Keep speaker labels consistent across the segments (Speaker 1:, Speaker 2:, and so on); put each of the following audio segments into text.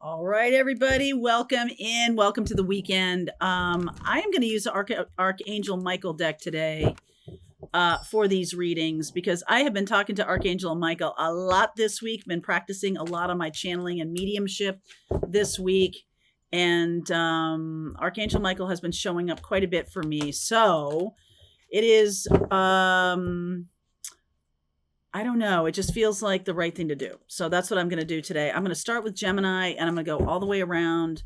Speaker 1: All right, everybody, welcome in. Welcome to the weekend. I am going to use the Archangel Michael deck today for these readings because I have been talking to Archangel Michael a lot this week, been practicing a lot of my channeling and mediumship this week. And Archangel Michael has been showing up quite a bit for me. So it is... I don't know. It just feels like the right thing to do. So that's what I'm going to do today. I'm going to start with Gemini and I'm going to go all the way around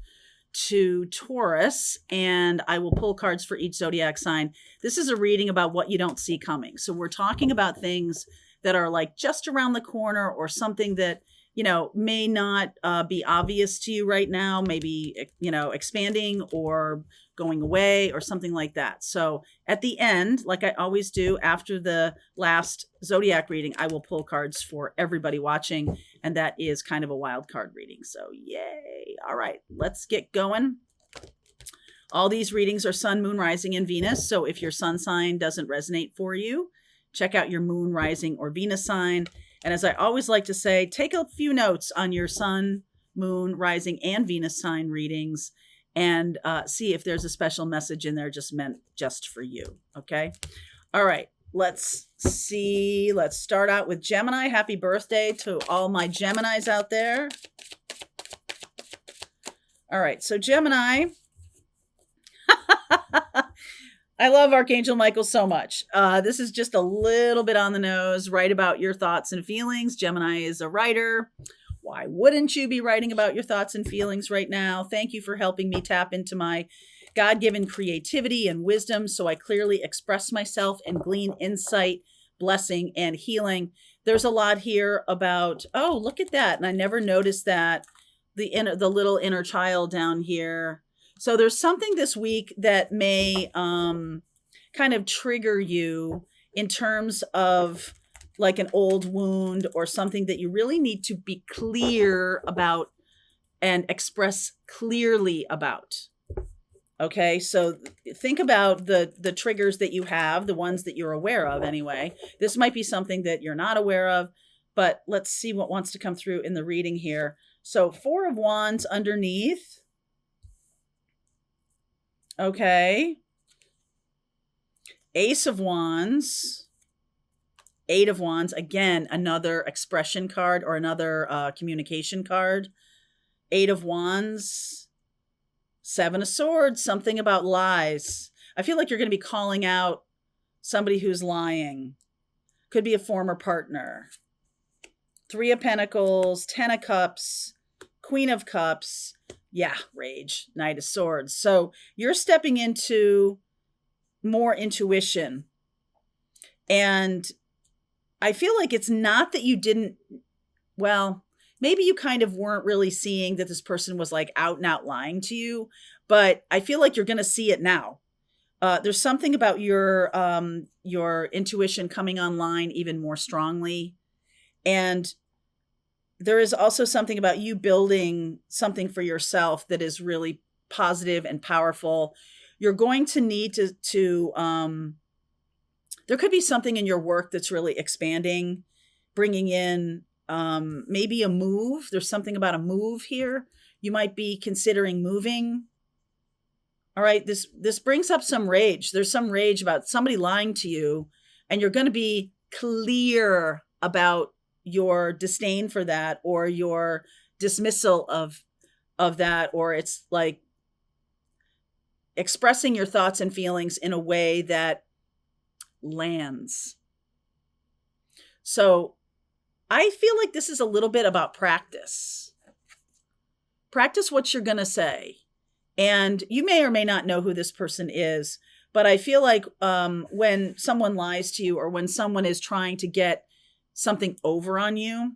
Speaker 1: to Taurus, and I will pull cards for each zodiac sign. This is a reading about what you don't see coming. So we're talking about things that are like just around the corner or something that, you know, may not be obvious to you right now, maybe, you know, expanding or going away or something like that. So at the end, like I always do after the last zodiac reading, I will pull cards for everybody watching. And that is kind of a wild card reading. So yay. All right, let's get going. All these readings are sun, moon, rising, and Venus. So if your sun sign doesn't resonate for you, check out your moon, rising, or Venus sign. And as I always like to say, take a few notes on your sun, moon, rising, and Venus sign readings and see if there's a special message in there just meant just for you. Okay. All right. Let's see. Let's start out with Gemini. Happy birthday to all my Geminis out there. All right. So Gemini. I love Archangel Michael so much. This is just a little bit on the nose. Write about your thoughts and feelings. Gemini is a writer. Why wouldn't you be writing about your thoughts and feelings right now? Thank you for helping me tap into my God-given creativity and wisdom so I clearly express myself and glean insight, blessing, and healing. There's a lot here about, oh, look at that. And I never noticed that, the little inner child down here. So there's something this week that may kind of trigger you in terms of like an old wound or something that you really need to be clear about and express clearly about. Okay, so think about the triggers that you have, the ones that you're aware of anyway. This might be something that you're not aware of, but let's see what wants to come through in the reading here. So 4 of Wands underneath. Okay. Ace of Wands. 8 of Wands, again, another expression card or another communication card. 8 of Wands, 7 of Swords, something about lies. I feel like you're going to be calling out somebody who's lying. Could be a former partner. 3 of Pentacles, 10 of Cups, Queen of Cups. Yeah, rage, Knight of Swords. So you're stepping into more intuition. And I feel like it's not that you didn't, well, maybe you kind of weren't really seeing that this person was like out and out lying to you, but I feel like you're going to see it now. There's something about your intuition coming online even more strongly. And there is also something about you building something for yourself that is really positive and powerful. You're going to need to there could be something in your work that's really expanding, bringing in maybe a move. There's something about a move here. You might be considering moving. All right, this brings up some rage. There's some rage about somebody lying to you, and you're going to be clear about your disdain for that or your dismissal of that, or it's like expressing your thoughts and feelings in a way that lands. So I feel like this is a little bit about practice. Practice what you're going to say. And you may or may not know who this person is, but I feel like when someone lies to you or when someone is trying to get something over on you,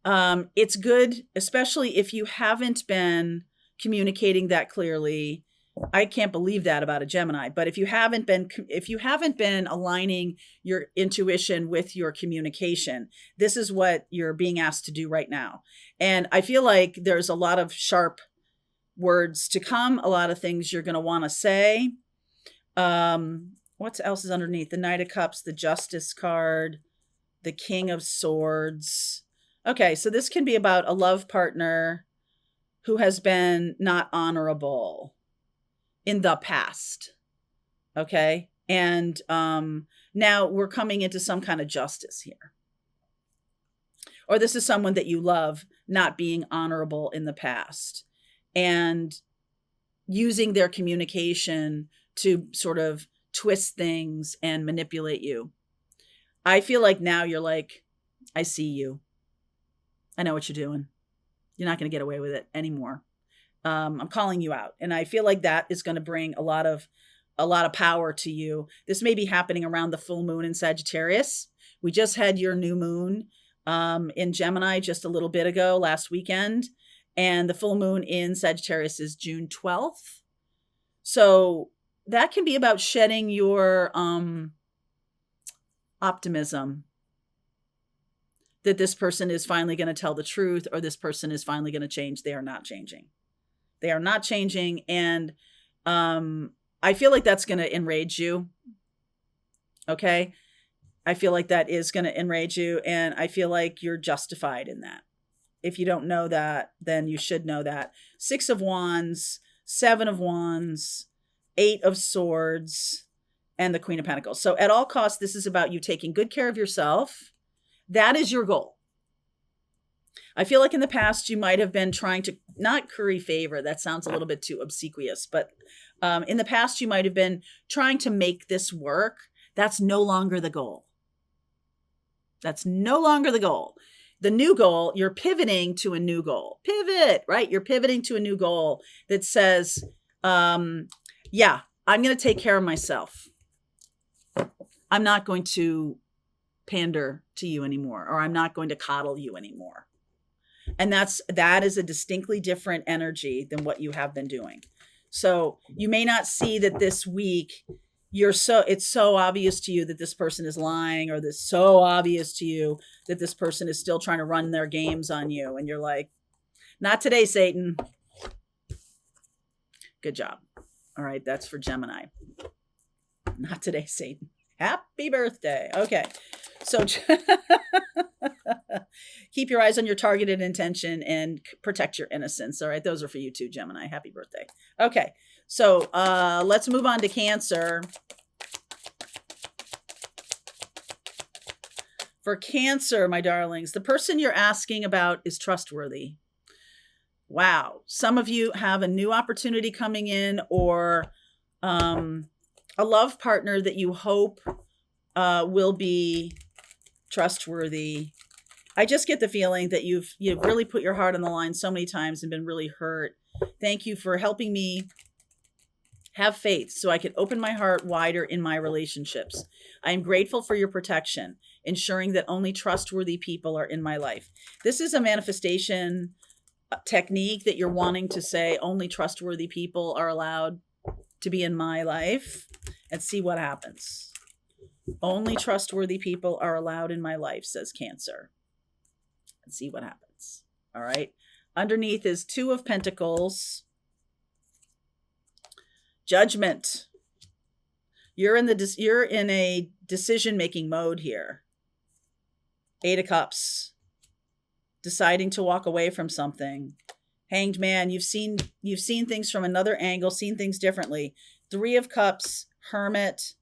Speaker 1: it's good, especially if you haven't been communicating that clearly. I can't believe that about a Gemini, but if you haven't been aligning your intuition with your communication, this is what you're being asked to do right now. And I feel like there's a lot of sharp words to come, a lot of things you're going to want to say. What else is underneath? The Knight of Cups, the Justice card, the King of Swords. Okay, so this can be about a love partner who has been not honorable in the past. Okay? And now we're coming into some kind of justice here. Or this is someone that you love not being honorable in the past and using their communication to sort of twist things and manipulate you. I feel like now you're like, I see you. I know what you're doing. You're not going to get away with it anymore. I'm calling you out. And I feel like that is going to bring a lot of power to you. This may be happening around the full moon in Sagittarius. We just had your new moon in Gemini just a little bit ago, last weekend. And the full moon in Sagittarius is June 12th. So that can be about shedding your optimism that this person is finally going to tell the truth, or this person is finally going to change. They are not changing. They are not changing. And I feel like that's going to enrage you. Okay? I feel like that is going to enrage you. And I feel like you're justified in that. If you don't know that, then you should know that. 6 of Wands, 7 of Wands, 8 of Swords, and the Queen of Pentacles. So at all costs, this is about you taking good care of yourself. That is your goal. I feel like in the past, you might have been trying to not curry favor. That sounds a little bit too obsequious, but in the past, you might have been trying to make this work. That's no longer the goal. That's no longer the goal. The new goal, you're pivoting to a new goal. Pivot, right? You're pivoting to a new goal that says, yeah, I'm going to take care of myself. I'm not going to pander to you anymore, or I'm not going to coddle you anymore. And that is a distinctly different energy than what you have been doing. So you may not see that this week it's so obvious to you that this person is lying, or it's so obvious to you that this person is still trying to run their games on you. And you're like, not today, Satan. Good job. All right. That's for Gemini. Not today, Satan. Happy birthday. Okay. So keep your eyes on your targeted intention and protect your innocence. All right. Those are for you too, Gemini. Happy birthday. Okay. So let's move on to Cancer. For Cancer, my darlings, the person you're asking about is trustworthy. Wow. Some of you have a new opportunity coming in, or a love partner that you hope will be trustworthy. I just get the feeling that you've really put your heart on the line so many times and been really hurt. Thank you for helping me have faith so I can open my heart wider in my relationships. I am grateful for your protection, ensuring that only trustworthy people are in my life. This is a manifestation technique that you're wanting to say only trustworthy people are allowed to be in my life, and see what happens. Only trustworthy people are allowed in my life, says Cancer. And see what happens. All right. Underneath is 2 of Pentacles. Judgment. You're in a decision-making mode here. 8 of Cups. Deciding to walk away from something. Hanged Man. You've seen things from another angle, seen things differently. 3 of Cups, Hermit,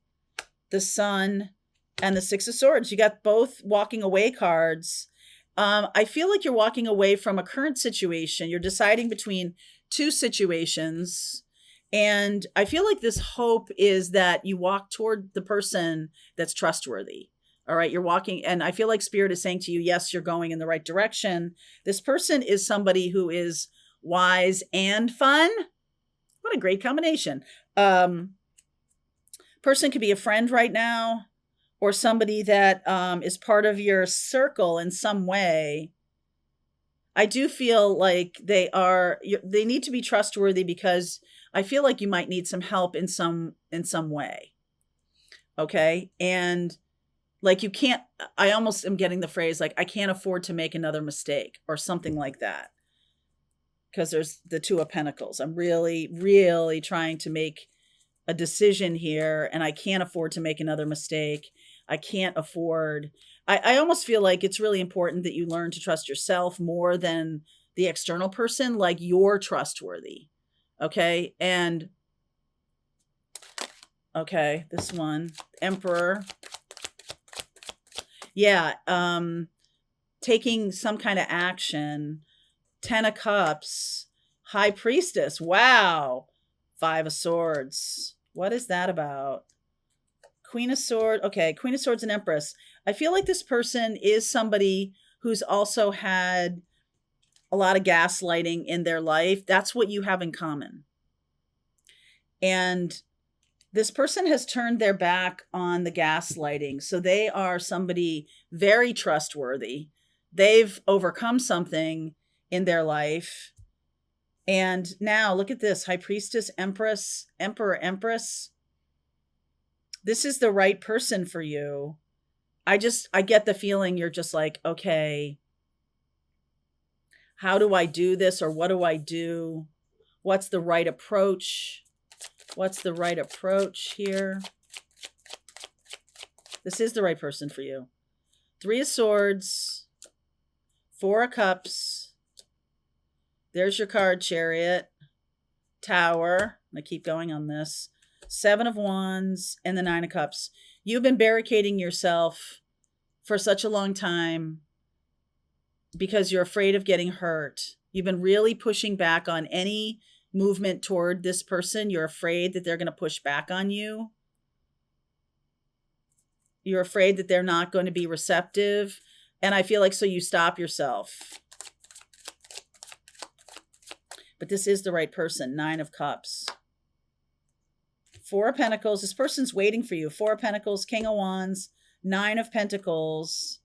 Speaker 1: the Sun, and the 6 of Swords. You got both walking away cards. I feel like you're walking away from a current situation. You're deciding between 2 situations. And I feel like this hope is that you walk toward the person that's trustworthy. All right, you're walking, and I feel like Spirit is saying to you, yes, you're going in the right direction. This person is somebody who is wise and fun. What a great combination. Person could be a friend right now, or somebody that is part of your circle in some way. I do feel like they need to be trustworthy, because I feel like you might need some help in some way. Okay. And like, I almost am getting the phrase, like, I can't afford to make another mistake, or something like that. Because there's the 2 of Pentacles. I'm really, really trying to make a decision here, and I can't afford to make another mistake. I can't afford. I almost feel like it's really important that you learn to trust yourself more than the external person. Like, you're trustworthy. Okay. And okay, this one, Emperor. Yeah. Taking some kind of action. 10 of Cups, High Priestess. Wow. 5 of Swords. What is that about? Queen of Swords. Okay, Queen of Swords and Empress. I feel like this person is somebody who's also had a lot of gaslighting in their life. That's what you have in common. And this person has turned their back on the gaslighting. So they are somebody very trustworthy. They've overcome something in their life. And now look at this, High Priestess, Empress, Emperor, Empress. This is the right person for you. I get the feeling you're just like, okay, how do I do this? Or what do I do? What's the right approach? What's the right approach here? This is the right person for you. 3 of Swords, 4 of Cups. There's your card, Chariot, Tower. I'm going to keep going on this. 7 of Wands and the 9 of Cups. You've been barricading yourself for such a long time because you're afraid of getting hurt. You've been really pushing back on any movement toward this person. You're afraid that they're going to push back on you. You're afraid that they're not going to be receptive. And I feel like so you stop yourself. But this is the right person. 9 of Cups. 4 of Pentacles. This person's waiting for you. 4 of Pentacles, King of Wands, 9 of Pentacles,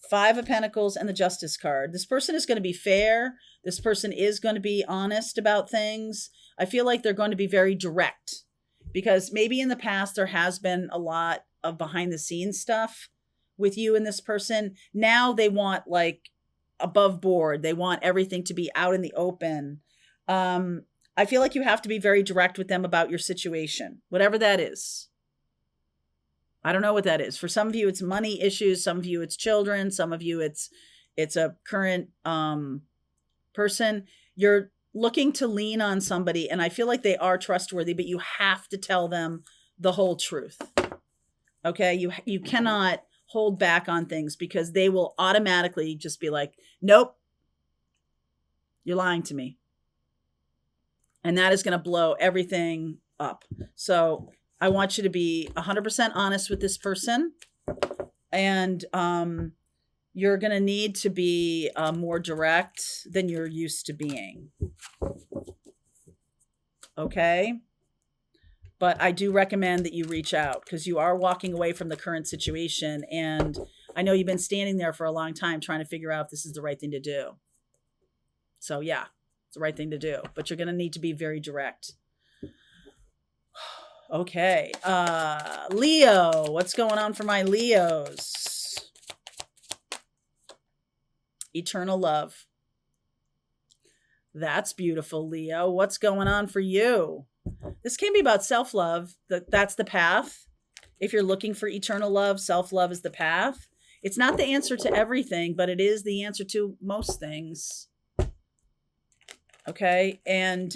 Speaker 1: 5 of Pentacles, and the Justice card. This person is going to be fair. This person is going to be honest about things. I feel like they're going to be very direct because maybe in the past there has been a lot of behind the scenes stuff with you and this person. Now they want like above board. They want everything to be out in the open. I feel like you have to be very direct with them about your situation, whatever that is. I don't know what that is. For some of you, it's money issues. Some of you, it's children. Some of you, it's a current person. You're looking to lean on somebody, and I feel like they are trustworthy, but you have to tell them the whole truth. Okay? You cannot hold back on things because they will automatically just be like, nope, you're lying to me. And that is going to blow everything up. So I want you to be 100% honest with this person. And you're going to need to be more direct than you're used to being. Okay? But I do recommend that you reach out because you are walking away from the current situation. And I know you've been standing there for a long time trying to figure out if this is the right thing to do. So yeah, it's the right thing to do. But you're going to need to be very direct. Okay. Leo, what's going on for my Leos? Eternal love. That's beautiful, Leo. What's going on for you? This can be about self-love. That's the path. If you're looking for eternal love, self-love is the path. It's not the answer to everything, but it is the answer to most things. Okay? And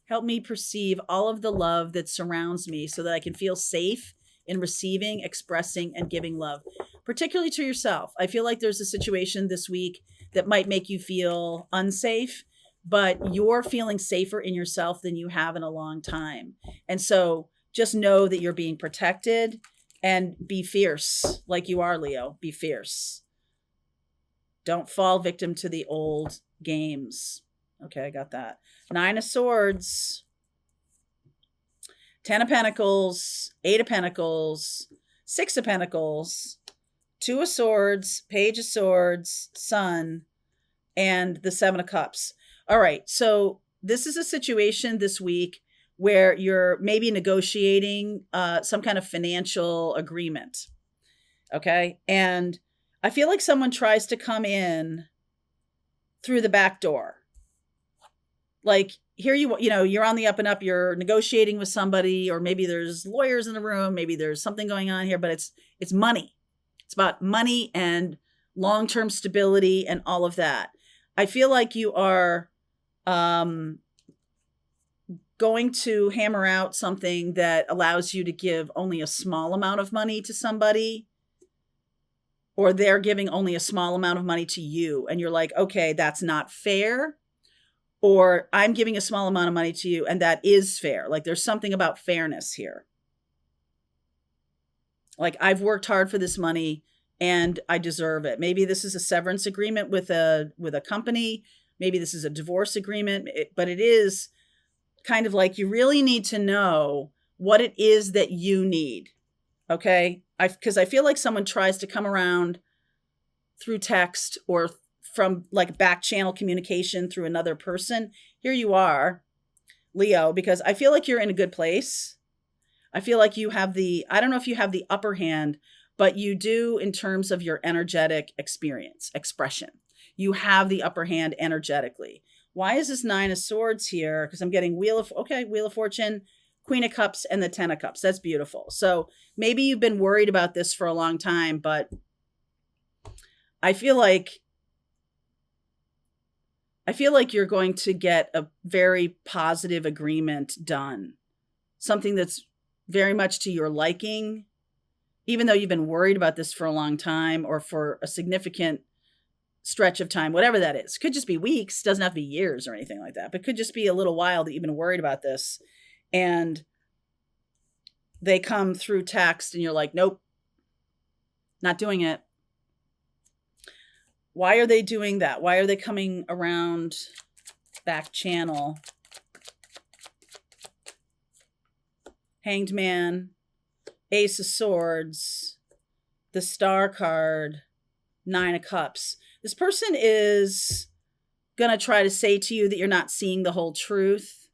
Speaker 1: help me perceive all of the love that surrounds me so that I can feel safe in receiving, expressing, and giving love, particularly to yourself. I feel like there's a situation this week that might make you feel unsafe, but you're feeling safer in yourself than you have in a long time. And so just know that you're being protected and be fierce like you are, Leo. Be fierce. Don't fall victim to the old games. Okay, I got that. 9 of Swords, 10 of Pentacles, 8 of Pentacles, 6 of Pentacles, 2 of Swords, Page of Swords, Sun, and the 7 of Cups. All right, so this is a situation this week where you're maybe negotiating some kind of financial agreement. Okay, and I feel like someone tries to come in through the back door. Like here you know, you're on the up and up, you're negotiating with somebody, or maybe there's lawyers in the room, maybe there's something going on here, but it's money. It's about money and long-term stability and all of that. I feel like you are going to hammer out something that allows you to give only a small amount of money to somebody, or they're giving only a small amount of money to you. And you're like, okay, that's not fair. Or I'm giving a small amount of money to you, and that is fair. Like there's something about fairness here. Like I've worked hard for this money and I deserve it. Maybe this is a severance agreement with a company. Maybe this is a divorce agreement, but it is kind of like you really need to know what it is that you need. Okay? Because I feel like someone tries to come around through text or from like back channel communication through another person. Here you are, Leo, because I feel like you're in a good place. I feel like you have I don't know if you have the upper hand, but you do in terms of your energetic expression. You have the upper hand energetically. Why is this 9 of Swords here? Because I'm getting Wheel of Fortune, Queen of Cups, and the 10 of Cups. That's beautiful. So maybe you've been worried about this for a long time, but I feel like you're going to get a very positive agreement done. Something that's very much to your liking, even though you've been worried about this for a long time or for a significant stretch of time, whatever that is. Could just be weeks, doesn't have to be years or anything like that, but could just be a little while that you've been worried about this. And they come through text and you're like, nope, not doing it. Why are they doing that? Why are they coming around back channel? Hanged Man, Ace of Swords, the Star card, 9 of Cups. This person is going to try to say to you that you're not seeing the whole truth,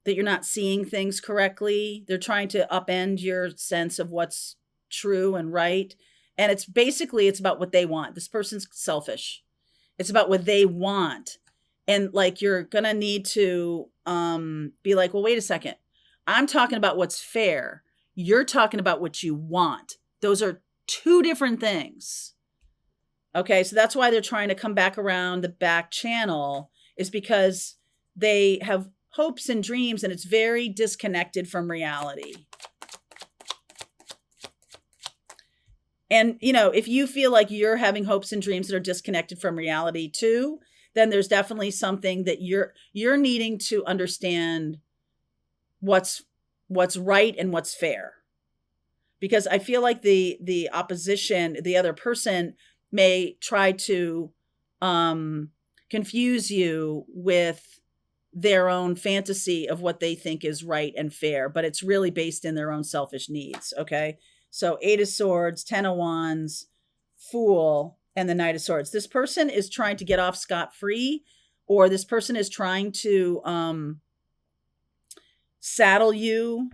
Speaker 1: that you're not seeing things correctly. They're trying to upend your sense of what's true and right. And it's about what they want. This person's selfish. It's about what they want. And like, you're going to need to be like, well, wait a second. I'm talking about what's fair. You're talking about what you want. Those are two different things. Okay. So that's why they're trying to come back around the back channel, is because they have hopes and dreams and it's very disconnected from reality. And, you know, if you feel like you're having hopes and dreams that are disconnected from reality too, then there's definitely something that you're needing to understand what's right and what's fair. Because I feel like the opposition, the other person, may try to confuse you with their own fantasy of what they think is right and fair, but it's really based in their own selfish needs. Okay. So 8 of Swords, 10 of Wands, Fool, and the Knight of Swords. This person is trying to get off scot-free, or this person is trying to saddle you,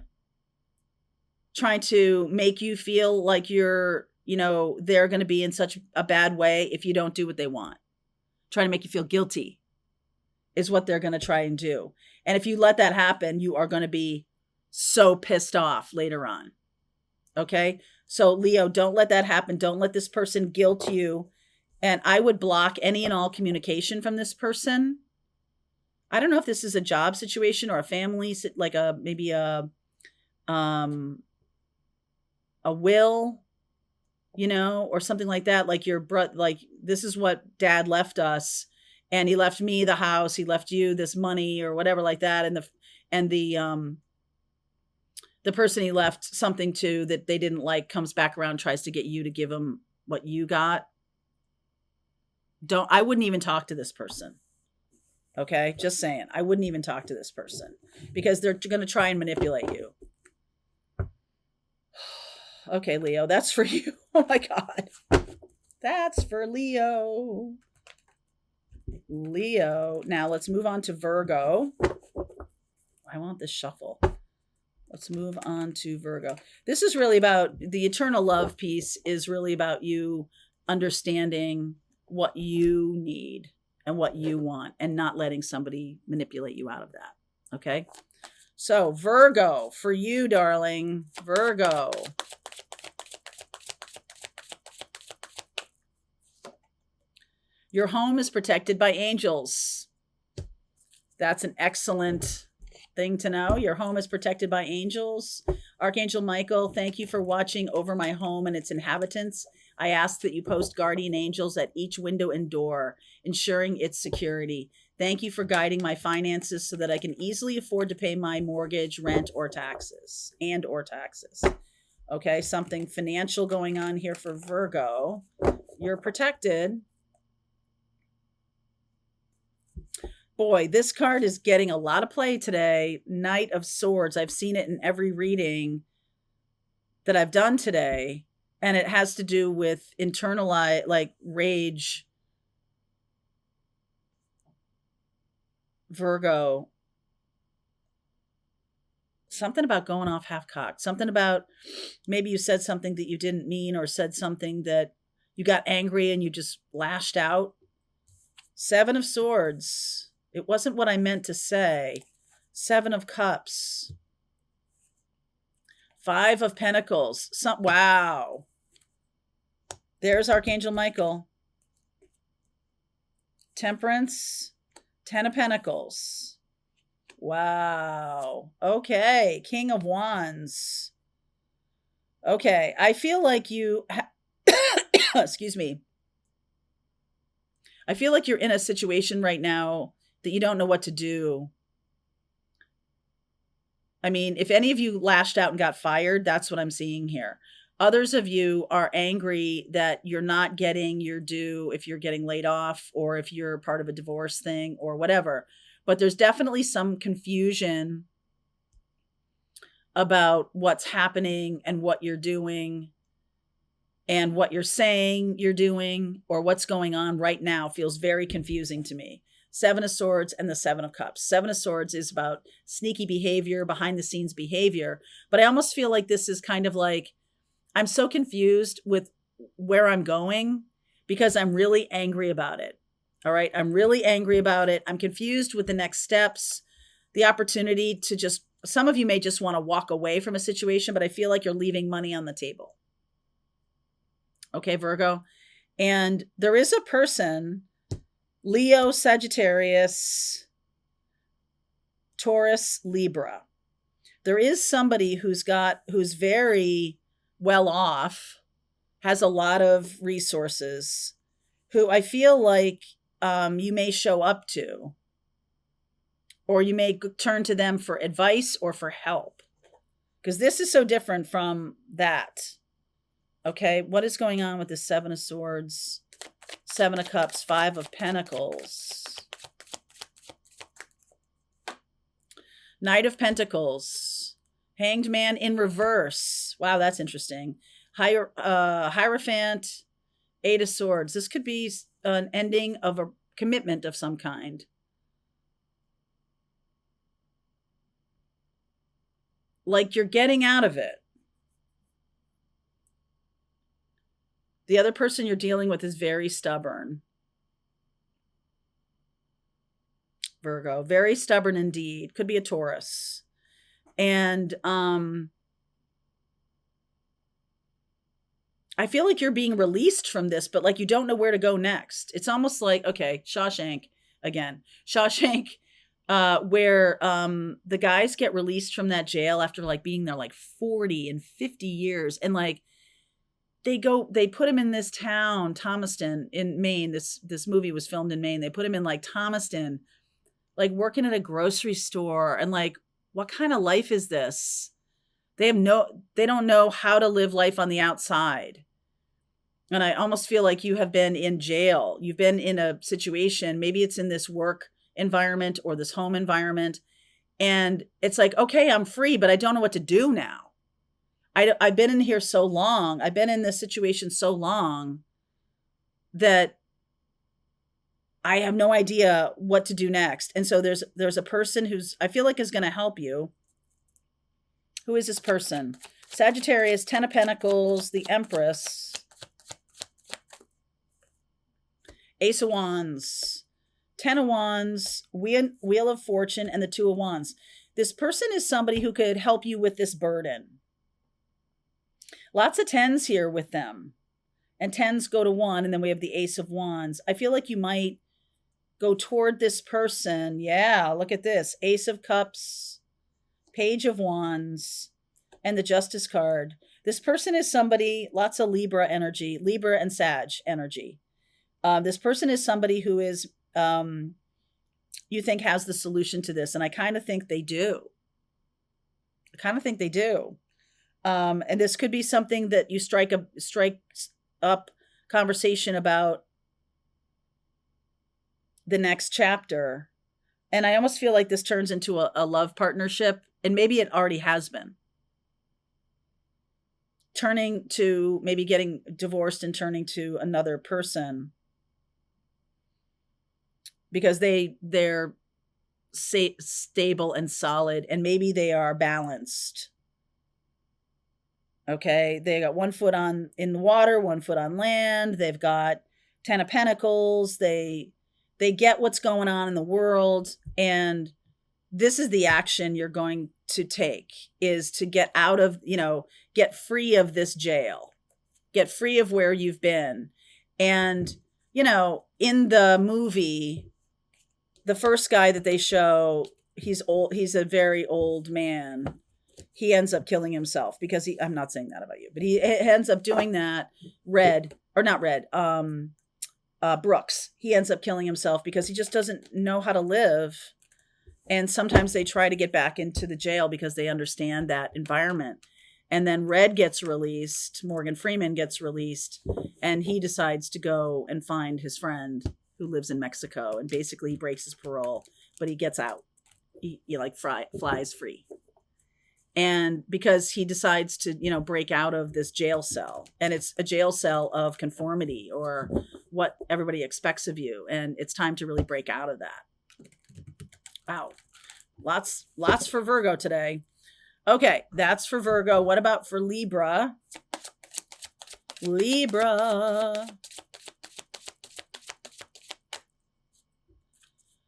Speaker 1: trying to make you feel like they're going to be in such a bad way if you don't do what they want. Trying to make you feel guilty is what they're going to try and do. And if you let that happen, you are going to be so pissed off later on. Okay. So Leo, don't let that happen. Don't let this person guilt you. And I would block any and all communication from this person. I don't know if this is a job situation or a family, like maybe a will, or something like that. Like your brother, like this is what dad left us, and he left me the house, he left you this money or whatever like that. And the person he left something to that they didn't like comes back around, tries to get you to give him what you got. I wouldn't even talk to this person. Okay. Just saying. I wouldn't even talk to this person because they're going to try and manipulate you. Okay, Leo, that's for you. Oh my God. That's for Leo. Leo. Now let's move on to Virgo. I want this shuffle. Let's move on to Virgo. This is really about the eternal love piece, is really about you understanding what you need and what you want, and not letting somebody manipulate you out of that. Okay. So Virgo, for you, darling, Virgo. Your home is protected by angels. That's an excellent thing to know. Your home is protected by angels. Archangel Michael, thank you for watching over my home and its inhabitants. I ask that you post guardian angels at each window and door, ensuring its security. Thank you for guiding my finances so that I can easily afford to pay my mortgage, rent, or taxes. Okay, something financial going on here for Virgo. You're protected. Boy, this card is getting a lot of play today. Knight of Swords. I've seen it in every reading that I've done today. And it has to do with internalized, like, rage. Virgo. Something about going off half-cocked. Something about maybe you said something that you didn't mean, or said something that you got angry and you just lashed out. Seven of Swords. It wasn't what I meant to say. Seven of Cups. Five of Pentacles. Wow. There's Archangel Michael. Temperance. Ten of Pentacles. Wow. Okay. King of Wands. Okay. I feel like you... excuse me. I feel like you're in a situation right now that you don't know what to do. I mean, if any of you lashed out and got fired, that's what I'm seeing here. Others of you are angry that you're not getting your due if you're getting laid off, or if you're part of a divorce thing or whatever. But there's definitely some confusion about what's happening and what you're doing, and what you're saying you're doing, or what's going on right now feels very confusing to me. Seven of Swords and the Seven of Cups. Seven of Swords is about sneaky behavior, behind the scenes behavior. But I almost feel like this is kind of like, I'm so confused with where I'm going because I'm really angry about it. All right. I'm really angry about it. I'm confused with the next steps, the opportunity to just, some of you may just want to walk away from a situation, but I feel like you're leaving money on the table. Okay, Virgo. And there is a person, Leo, Sagittarius, Taurus, Libra. There is somebody who's very well off, has a lot of resources, who I feel like you may show up to, or you may turn to them for advice or for help, because this is so different from that. Okay, what is going on with the Seven of Swords, Seven of Cups, Five of Pentacles, Knight of Pentacles, Hanged Man in reverse. Wow, that's interesting. Hierophant, Eight of Swords. This could be an ending of a commitment of some kind. Like you're getting out of it. The other person you're dealing with is very stubborn. Virgo, very stubborn indeed. Could be a Taurus. And I feel like you're being released from this, but like you don't know where to go next. It's almost like, okay, Shawshank again. Shawshank, where the guys get released from that jail after like being there like 40 and 50 years. And like they put him in this town, Thomaston in Maine. This movie was filmed in Maine. They put him in like Thomaston, like working at a grocery store, and like, what kind of life is this? They don't know how to live life on the outside. And I almost feel like you have been in jail. You've been in a situation, maybe it's in this work environment or this home environment. And it's like, okay, I'm free, but I don't know what to do now. I've been in here so long. I've been in this situation so long that I have no idea what to do next. And so there's a person who's, I feel like is going to help you. Who is this person? Sagittarius, Ten of Pentacles, the Empress, Ace of Wands, Ten of Wands, Wheel of Fortune, and the Two of Wands. This person is somebody who could help you with this burden. Lots of tens here with them. And tens go to 1, and then we have the Ace of Wands. I feel like you might go toward this person. Yeah, look at this. Ace of Cups, Page of Wands, and the Justice card. This person is somebody, lots of Libra energy, Libra and Sag energy. This person is somebody who is, you think has the solution to this. And I kind of think they do. And this could be something that you strike up conversation about the next chapter. And I almost feel like this turns into a love partnership, and maybe it already has been. Turning to maybe getting divorced and turning to another person because they're stable and solid, and maybe they are balanced. Okay, they got 1 foot in the water, 1 foot on land. They've got 10 of Pentacles. They get what's going on in the world, and this is the action you're going to take, is to get out of, get free of this jail, get free of where you've been. And, in the movie, the first guy that they show, he's old. He's a very old man. He ends up killing himself because I'm not saying that about you, but he ends up doing that. Brooks. He ends up killing himself because he just doesn't know how to live. And sometimes they try to get back into the jail because they understand that environment. And then Red gets released. Morgan Freeman gets released, and he decides to go and find his friend who lives in Mexico. And basically he breaks his parole, but he gets out. He flies free. And because he decides to, break out of this jail cell, and it's a jail cell of conformity or what everybody expects of you. And it's time to really break out of that. Wow. Lots for Virgo today. Okay. That's for Virgo. What about for Libra?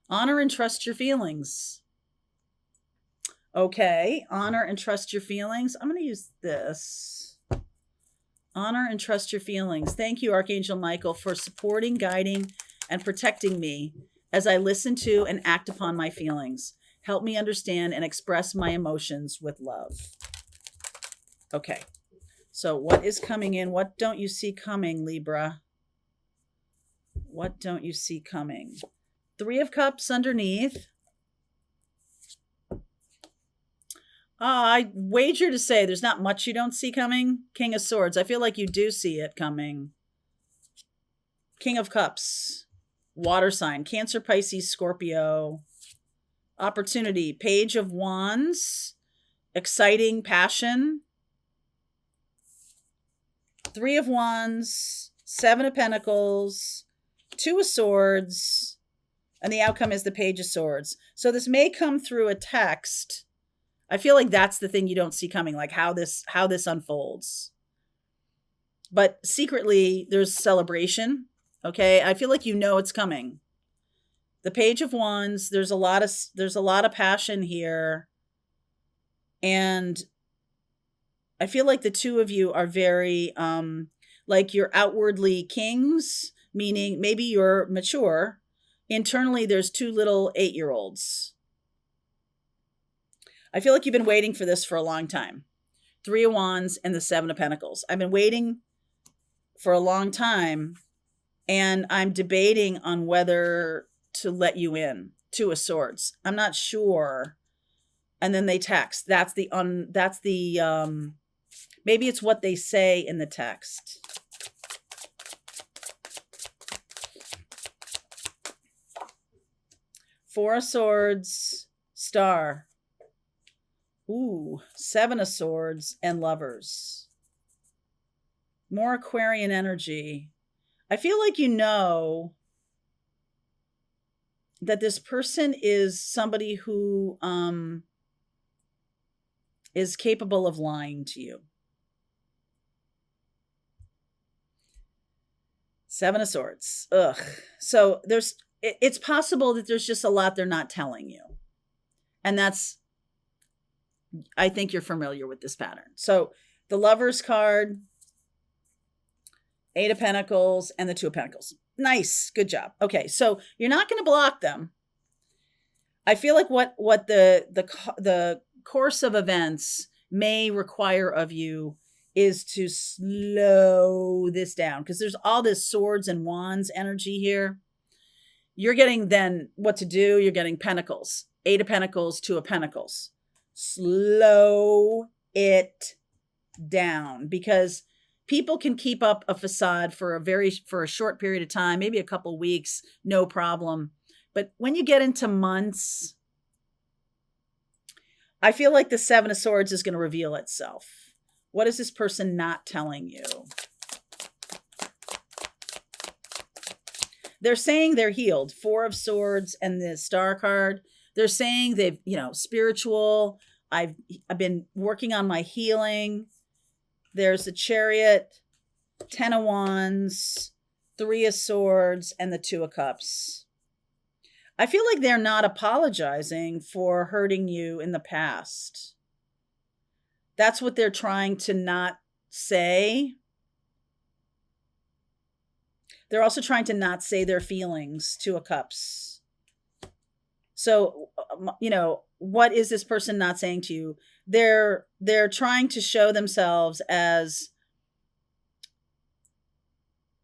Speaker 1: Honor and trust your feelings. Okay, honor and trust your feelings. I'm going to use this. Honor and trust your feelings. Thank you, Archangel Michael, for supporting, guiding, and protecting me as I listen to and act upon my feelings. Help me understand and express my emotions with love. Okay, so what is coming in? What don't you see coming, Libra? What don't you see coming? 3 of Cups underneath. I wager to say there's not much you don't see coming. King of Swords. I feel like you do see it coming. King of Cups. Water sign. Cancer, Pisces, Scorpio. Opportunity. Page of Wands. Exciting passion. 3 of Wands. 7 of Pentacles. 2 of Swords. And the outcome is the Page of Swords. So this may come through a text. I feel like that's the thing you don't see coming, like how this unfolds. But secretly, there's celebration. Okay, I feel like it's coming. The Page of Wands. There's a lot of passion here, and I feel like the two of you are very like you're outwardly kings, meaning maybe you're mature. Internally, there's 2 little 8-year-olds. I feel like you've been waiting for this for a long time. 3 of Wands and the 7 of Pentacles. I've been waiting for a long time, and I'm debating on whether to let you in. 2 of Swords. I'm not sure. And then they text. Maybe it's what they say in the text. Four of Swords, Star. Ooh, 7 of Swords and Lovers. More Aquarian energy. I feel like that this person is somebody who is capable of lying to you. 7 of Swords. Ugh. So there's it's possible that there's just a lot they're not telling you. And I think you're familiar with this pattern. So the Lovers card, 8 of Pentacles, and the 2 of Pentacles. Nice. Good job. Okay. So you're not going to block them. I feel like what the course of events may require of you is to slow this down, because there's all this swords and wands energy here. You're getting then what to do. You're getting Pentacles, 8 of Pentacles, 2 of Pentacles. Slow it down, because people can keep up a facade for a short period of time, maybe a couple weeks, no problem. But when you get into months, I feel like the 7 of Swords is going to reveal itself. What is this person not telling you? They're saying they're healed. 4 of Swords and the Star card. They're saying they've, spiritual. I've been working on my healing. There's the Chariot, 10 of Wands, 3 of Swords, and the 2 of Cups. I feel like they're not apologizing for hurting you in the past. That's what they're trying to not say. They're also trying to not say their feelings, 2 of Cups. So, what is this person not saying to you? They're trying to show themselves as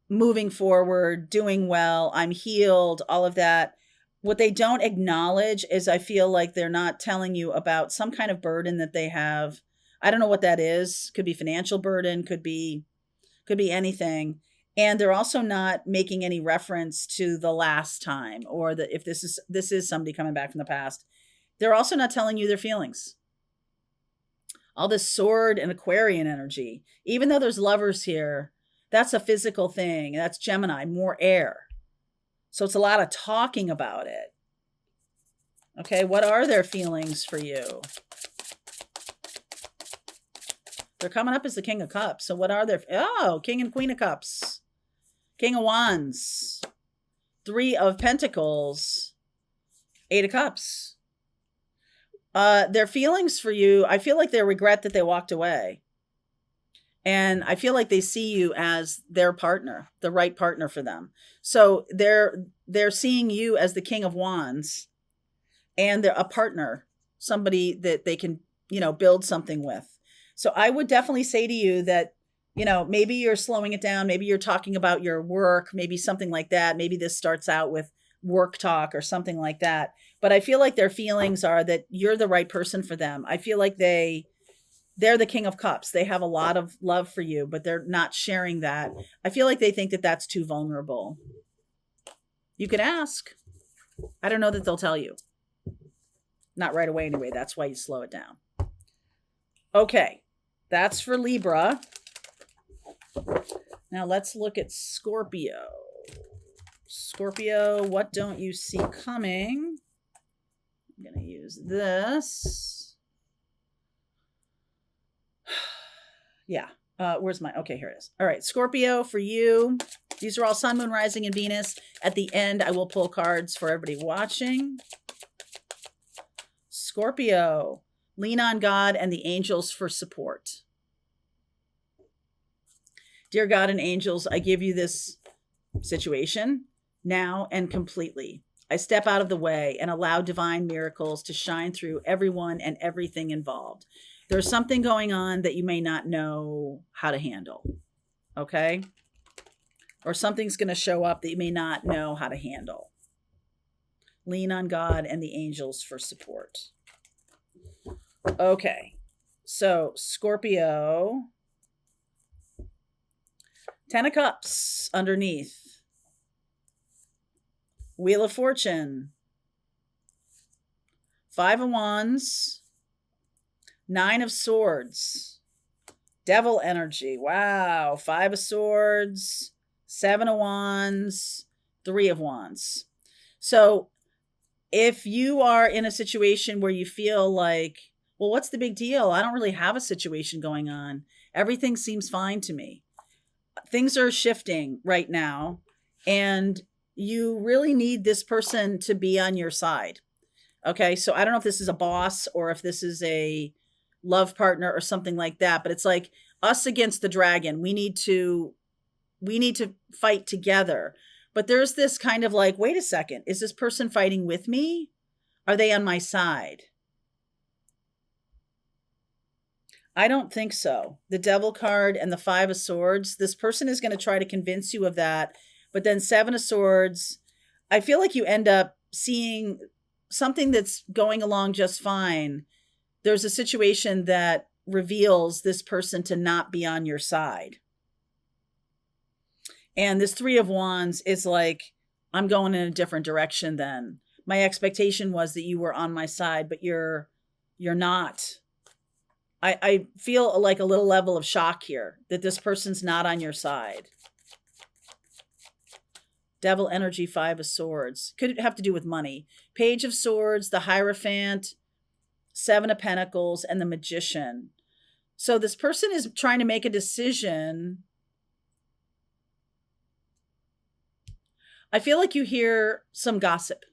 Speaker 1: moving forward, doing well, I'm healed, all of that. What they don't acknowledge is, I feel like they're not telling you about some kind of burden that they have. I don't know what that is. Could be financial burden, could be anything. And they're also not making any reference to the last time, or if this is somebody coming back from the past. They're also not telling you their feelings. All this Sword and Aquarian energy, even though there's Lovers here, that's a physical thing. That's Gemini, more air. So it's a lot of talking about it. Okay, what are their feelings for you? They're coming up as the King of Cups. So what are their... Oh, King and Queen of Cups. King of Wands. 3 of Pentacles. 8 of Cups. Their feelings for you, I feel like they regret that they walked away. And I feel like they see you as their partner, the right partner for them. So they're seeing you as the King of Wands, and they're a partner, somebody that they can, build something with. So I would definitely say to you that, maybe you're slowing it down. Maybe you're talking about your work, maybe something like that. Maybe this starts out with work talk or something like that. But I feel like their feelings are that you're the right person for them. I feel like they're the King of Cups. They have a lot of love for you, but they're not sharing that. I feel like they think that that's too vulnerable. You could ask. I don't know that they'll tell you. Not right away anyway. That's why you slow it down. Okay. That's for Libra. Now let's look at Scorpio. Scorpio, what don't you see coming? I'm going to use this. Yeah. Where's my... Okay, here it is. All right. Scorpio, for you. These are all Sun, Moon, Rising, and Venus. At the end, I will pull cards for everybody watching. Scorpio, lean on God and the angels for support. Dear God and angels, I give you this situation now and completely. I step out of the way and allow divine miracles to shine through everyone and everything involved. There's something going on that you may not know how to handle, okay? Or something's going to show up that you may not know how to handle. Lean on God and the angels for support. Okay, so Scorpio, 10 of Cups underneath. Wheel of Fortune, 5 of Wands, 9 of Swords, Devil energy. Wow. 5 of Swords, 7 of Wands, 3 of Wands. So if you are in a situation where you feel like, well, what's the big deal? I don't really have a situation going on. Everything seems fine to me. Things are shifting right now. And you really need this person to be on your side. Okay. So I don't know if this is a boss or if this is a love partner or something like that, but it's like us against the dragon. We need to fight together. But there's this kind of like, wait a second, is this person fighting with me? Are they on my side? I don't think so. The Devil card and the Five of Swords, this person is going to try to convince you of that. But then Seven of Swords, I feel like you end up seeing something that's going along just fine. There's a situation that reveals this person to not be on your side. And this Three of Wands is like, I'm going in a different direction then. My expectation was that you were on my side, but you're not. I feel like a little level of shock here that this person's not on your side. Devil energy, Five of Swords. Could have to do with money. Page of Swords, the Hierophant, Seven of Pentacles, and the Magician. So this person is trying to make a decision. I feel like you hear some gossip.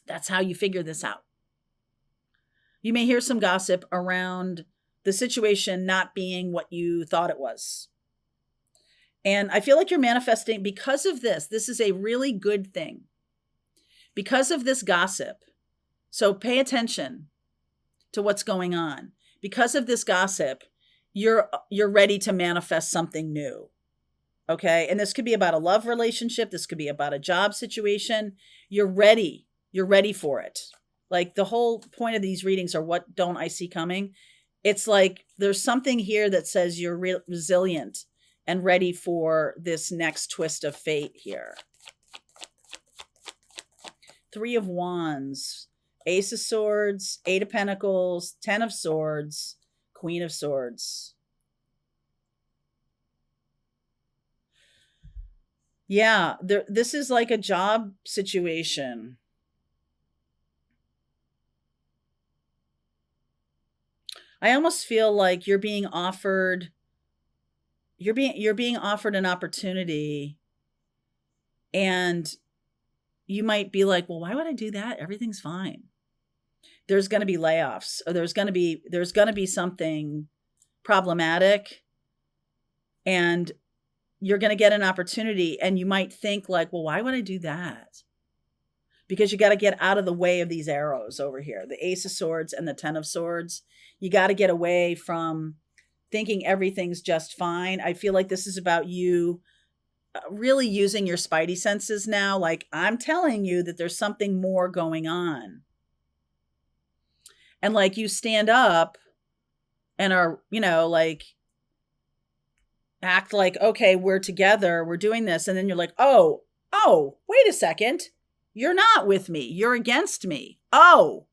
Speaker 1: That's how you figure this out. You may hear some gossip around the situation not being what you thought it was. And I feel like you're manifesting because of this. This is a really good thing. Because of this gossip. So pay attention to what's going on. Because of this gossip, you're ready to manifest something new. Okay? And this could be about a love relationship. This could be about a job situation. You're ready. You're ready for it. Like the whole point of these readings are what don't I see coming? It's like there's something here that says you're resilient and ready for this next twist of fate here. Three of Wands, Ace of Swords, Eight of Pentacles, Ten of Swords, Queen of Swords. Yeah, this is like a job situation. I almost feel like you're being offered an opportunity, and you might be like, well, why would I do that? Everything's fine. There's going to be layoffs, or there's going to be something problematic, and you're going to get an opportunity, and you might think like, well, why would I do that? Because you got to get out of the way of these arrows over here, the Ace of Swords and the Ten of Swords. You got to get away from thinking everything's just fine. I feel like this is about you really using your spidey senses now. Like, I'm telling you that there's something more going on. And like you stand up and are, like act like, okay, we're together, we're doing this. And then you're like, oh, wait a second. You're not with me. You're against me. Oh.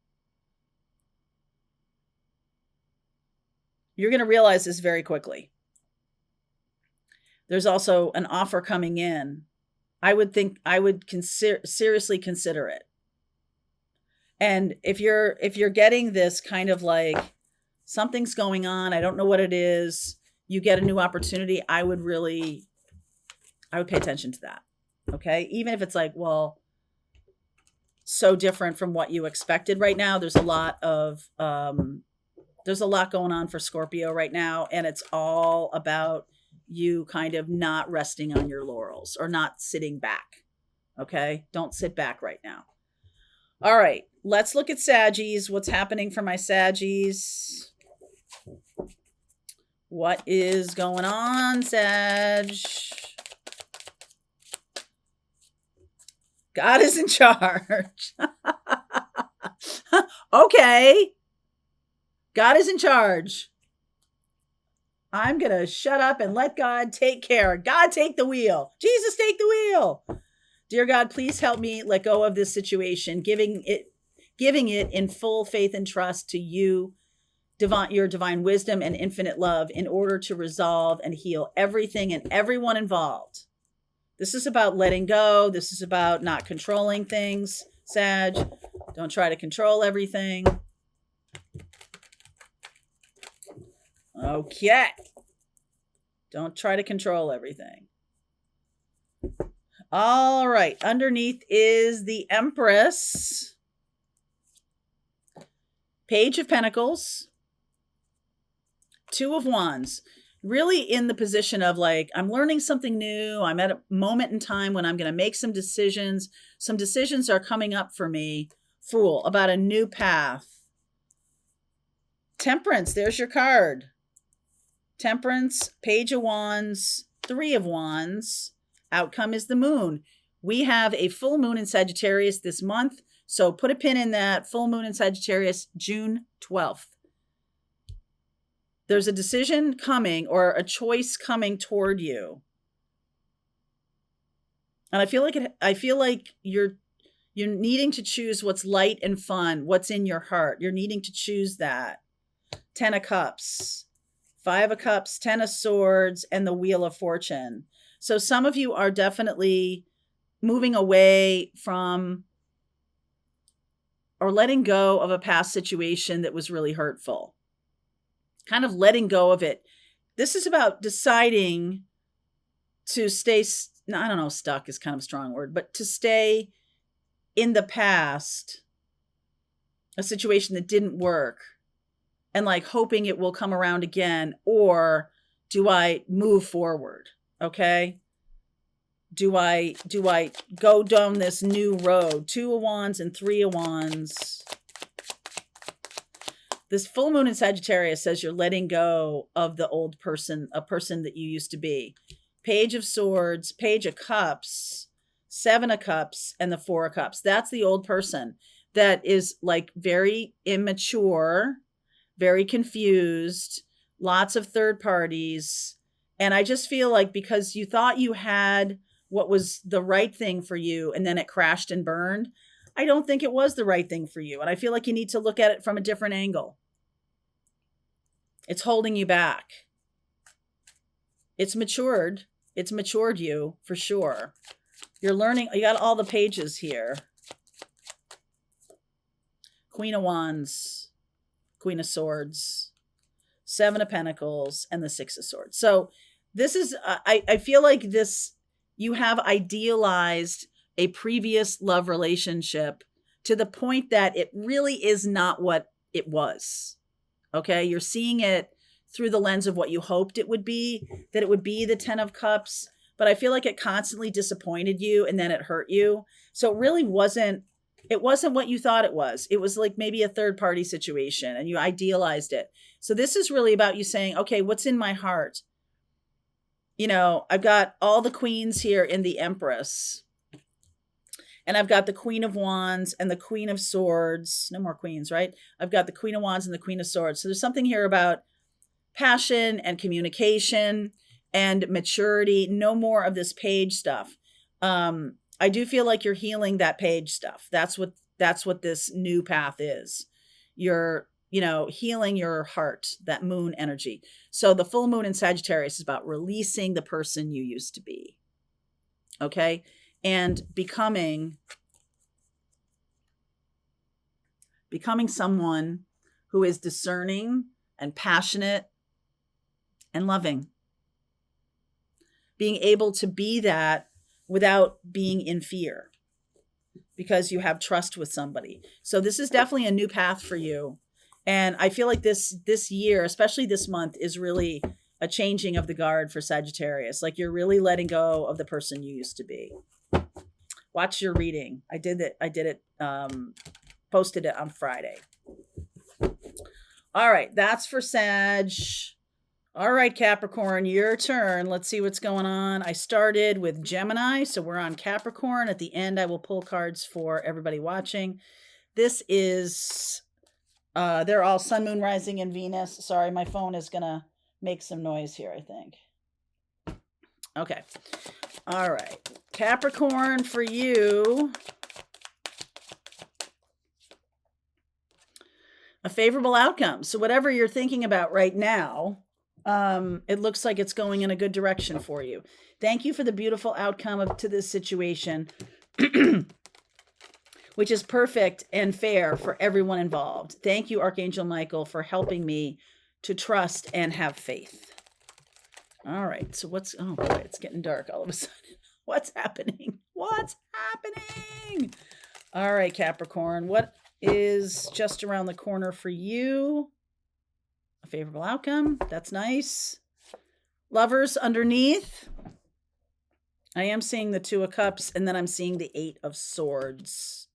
Speaker 1: You're going to realize this very quickly. There's also an offer coming in. I would seriously consider it. And if you're getting this kind of like something's going on, I don't know what it is, you get a new opportunity, I would pay attention to that. Okay? Even if it's like, well, so different from what you expected right now. There's a lot going on for Scorpio right now, and it's all about you kind of not resting on your laurels or not sitting back. Okay? Don't sit back right now. All right, let's look at Saggies. What's happening for my Saggies? What is going on, Sag? God is in charge. Okay. God is in charge. I'm going to shut up and let God take care. God, take the wheel. Jesus, take the wheel. Dear God, please help me let go of this situation, giving it in full faith and trust to you, your divine wisdom and infinite love, in order to resolve and heal everything and everyone involved. This is about letting go. This is about not controlling things, Sag. Don't try to control everything. Okay. Don't try to control everything. All right. Underneath is the Empress. Page of Pentacles. Two of Wands. Really in the position of like, I'm learning something new. I'm at a moment in time when I'm going to make some decisions. Some decisions are coming up for me. Fool, about a new path. Temperance, there's your card. Temperance, Page of Wands, Three of Wands. Outcome is the Moon. We have a full moon in Sagittarius this month. So put a pin in that. Full moon in Sagittarius, June 12th. There's a decision coming or a choice coming toward you. And I feel like you're needing to choose what's light and fun, what's in your heart. You're needing to choose that. 10 of Cups, 5 of Cups, 10 of Swords, and the Wheel of Fortune. So some of you are definitely moving away from or letting go of a past situation that was really hurtful. Kind of letting go of it. This is about deciding to stay, I don't know, stuck is kind of a strong word, but to stay in the past, a situation that didn't work, and like hoping it will come around again, or do I move forward? Okay. Do I go down this new road? 2 of Wands and 3 of Wands. This full moon in Sagittarius says you're letting go of the old person, a person that you used to be. Page of Swords, Page of Cups, 7 of Cups, and the 4 of Cups. That's the old person that is like very immature, very confused, lots of third parties. And I just feel like because you thought you had what was the right thing for you and then it crashed and burned, I don't think it was the right thing for you. And I feel like you need to look at it from a different angle. It's holding you back. It's matured. It's matured you for sure. You're learning. You got all the pages here. Queen of Wands, Queen of Swords, 7 of Pentacles, and the 6 of Swords. So this is, I feel like this, you have idealized a previous love relationship to the point that it really is not what it was. Okay. You're seeing it through the lens of what you hoped it would be, that it would be the 10 of Cups, but I feel like it constantly disappointed you and then it hurt you. So it really wasn't, it wasn't what you thought it was. It was like maybe a third party situation and you idealized it. So this is really about you saying, okay, what's in my heart? You know, I've got all the queens here in the Empress. And I've got the Queen of Wands and the Queen of Swords. No more queens, right? I've got the Queen of Wands and the Queen of Swords. So there's something here about passion and communication and maturity. No more of this page stuff. I do feel like you're healing that page stuff. That's what this new path is. You're, you know, healing your heart, that moon energy. So the full moon in Sagittarius is about releasing the person you used to be. Okay. And becoming someone who is discerning and passionate and loving. Being able to be that without being in fear because you have trust with somebody. So this is definitely a new path for you. And I feel like this year, especially this month, is really a changing of the guard for Sagittarius. Like you're really letting go of the person you used to be. Watch your reading. I did it, posted it on Friday. All right, that's for Sag. All right, Capricorn, your turn. Let's see what's going on. I started with Gemini, so we're on Capricorn. At the end, I will pull cards for everybody watching. This is, they're all Sun, Moon, Rising, and Venus. Sorry, my phone is going to make some noise here, I think. Okay. All right. Capricorn, for you, a favorable outcome. So whatever you're thinking about right now, it looks like it's going in a good direction for you. Thank you for the beautiful outcome to this situation, which is perfect and fair for everyone involved. Thank you, Archangel Michael, for helping me to trust and have faith. All right. So oh boy, it's getting dark all of a sudden. What's happening? What's happening? All right, Capricorn, what is just around the corner for you? A favorable outcome. That's nice. Lovers underneath. I am seeing the Two of Cups, and then I'm seeing the Eight of Swords.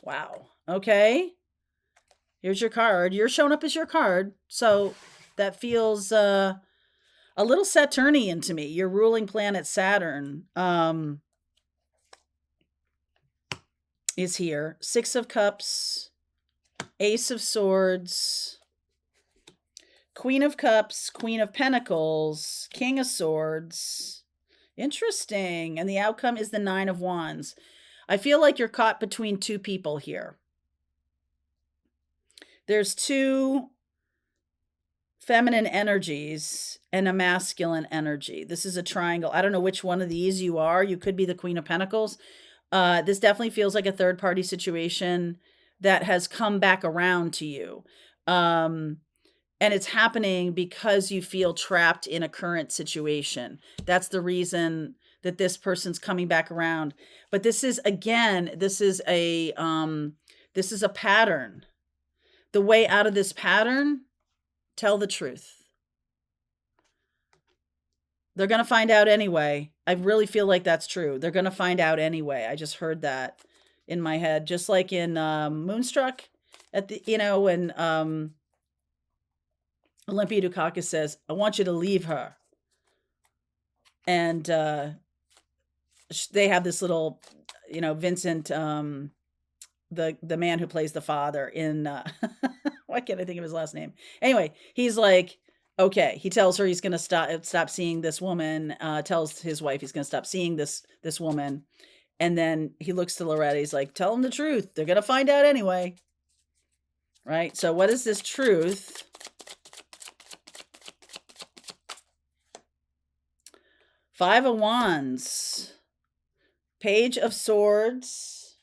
Speaker 1: Wow. Okay. Here's your card. You're showing up as your card. So that feels a little Saturnian to me. Your ruling planet Saturn is here. Six of Cups, Ace of Swords, Queen of Cups, Queen of Pentacles, King of Swords. Interesting. And the outcome is the Nine of Wands. I feel like you're caught between two people here. There's two feminine energies and a masculine energy. This is a triangle. I don't know which one of these you are. You could be the Queen of Pentacles. This definitely feels like a third-party situation that has come back around to you. And it's happening because you feel trapped in a current situation. That's the reason that this person's coming back around. But this is, again, this is a pattern. The way out of this pattern, tell the truth. They're going to find out anyway. I really feel like that's true. They're going to find out anyway. I just heard that in my head, just like in Moonstruck at the, when Olympia Dukakis says, I want you to leave her. And they have this little, Vincent, the man who plays the father in, why can't I think of his last name? Anyway, he's like, okay, he tells her he's going to stop seeing this woman, tells his wife he's going to stop seeing this woman. And then he looks to Loretta. He's like, tell them the truth. They're going to find out anyway. Right? So what is this truth? Five of Wands, Page of Swords,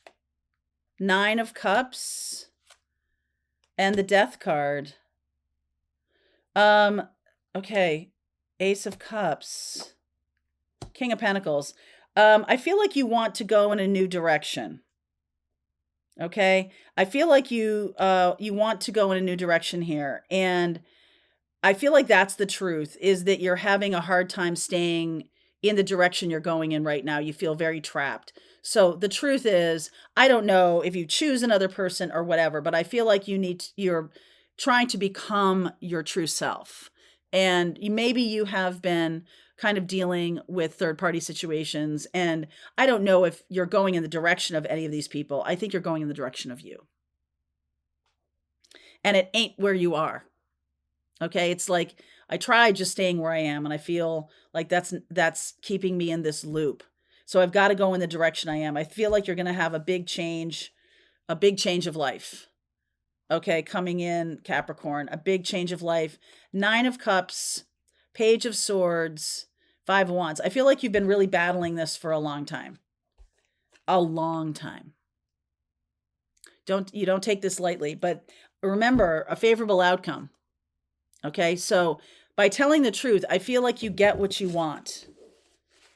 Speaker 1: Nine of Cups, and the Death card. Okay. Ace of Cups, King of Pentacles. I feel like you want to go in a new direction. Okay. I feel like you want to go in a new direction here. And I feel like that's the truth, is that you're having a hard time staying in the direction you're going in right now. You feel very trapped. So the truth is, I don't know if you choose another person or whatever, but I feel like you're trying to become your true self. And maybe you have been kind of dealing with third-party situations. And I don't know if you're going in the direction of any of these people. I think you're going in the direction of you. And it ain't where you are. Okay. It's like, I tried just staying where I am, and I feel like that's keeping me in this loop. So I've got to go in the direction I am. I feel like you're going to have a big change of life. Okay. Coming in, Capricorn, a big change of life. Nine of Cups, Page of Swords, Five of Wands. I feel like you've been really battling this for a long time. A long time. You don't take this lightly, but remember, a favorable outcome. Okay, so by telling the truth, I feel like you get what you want.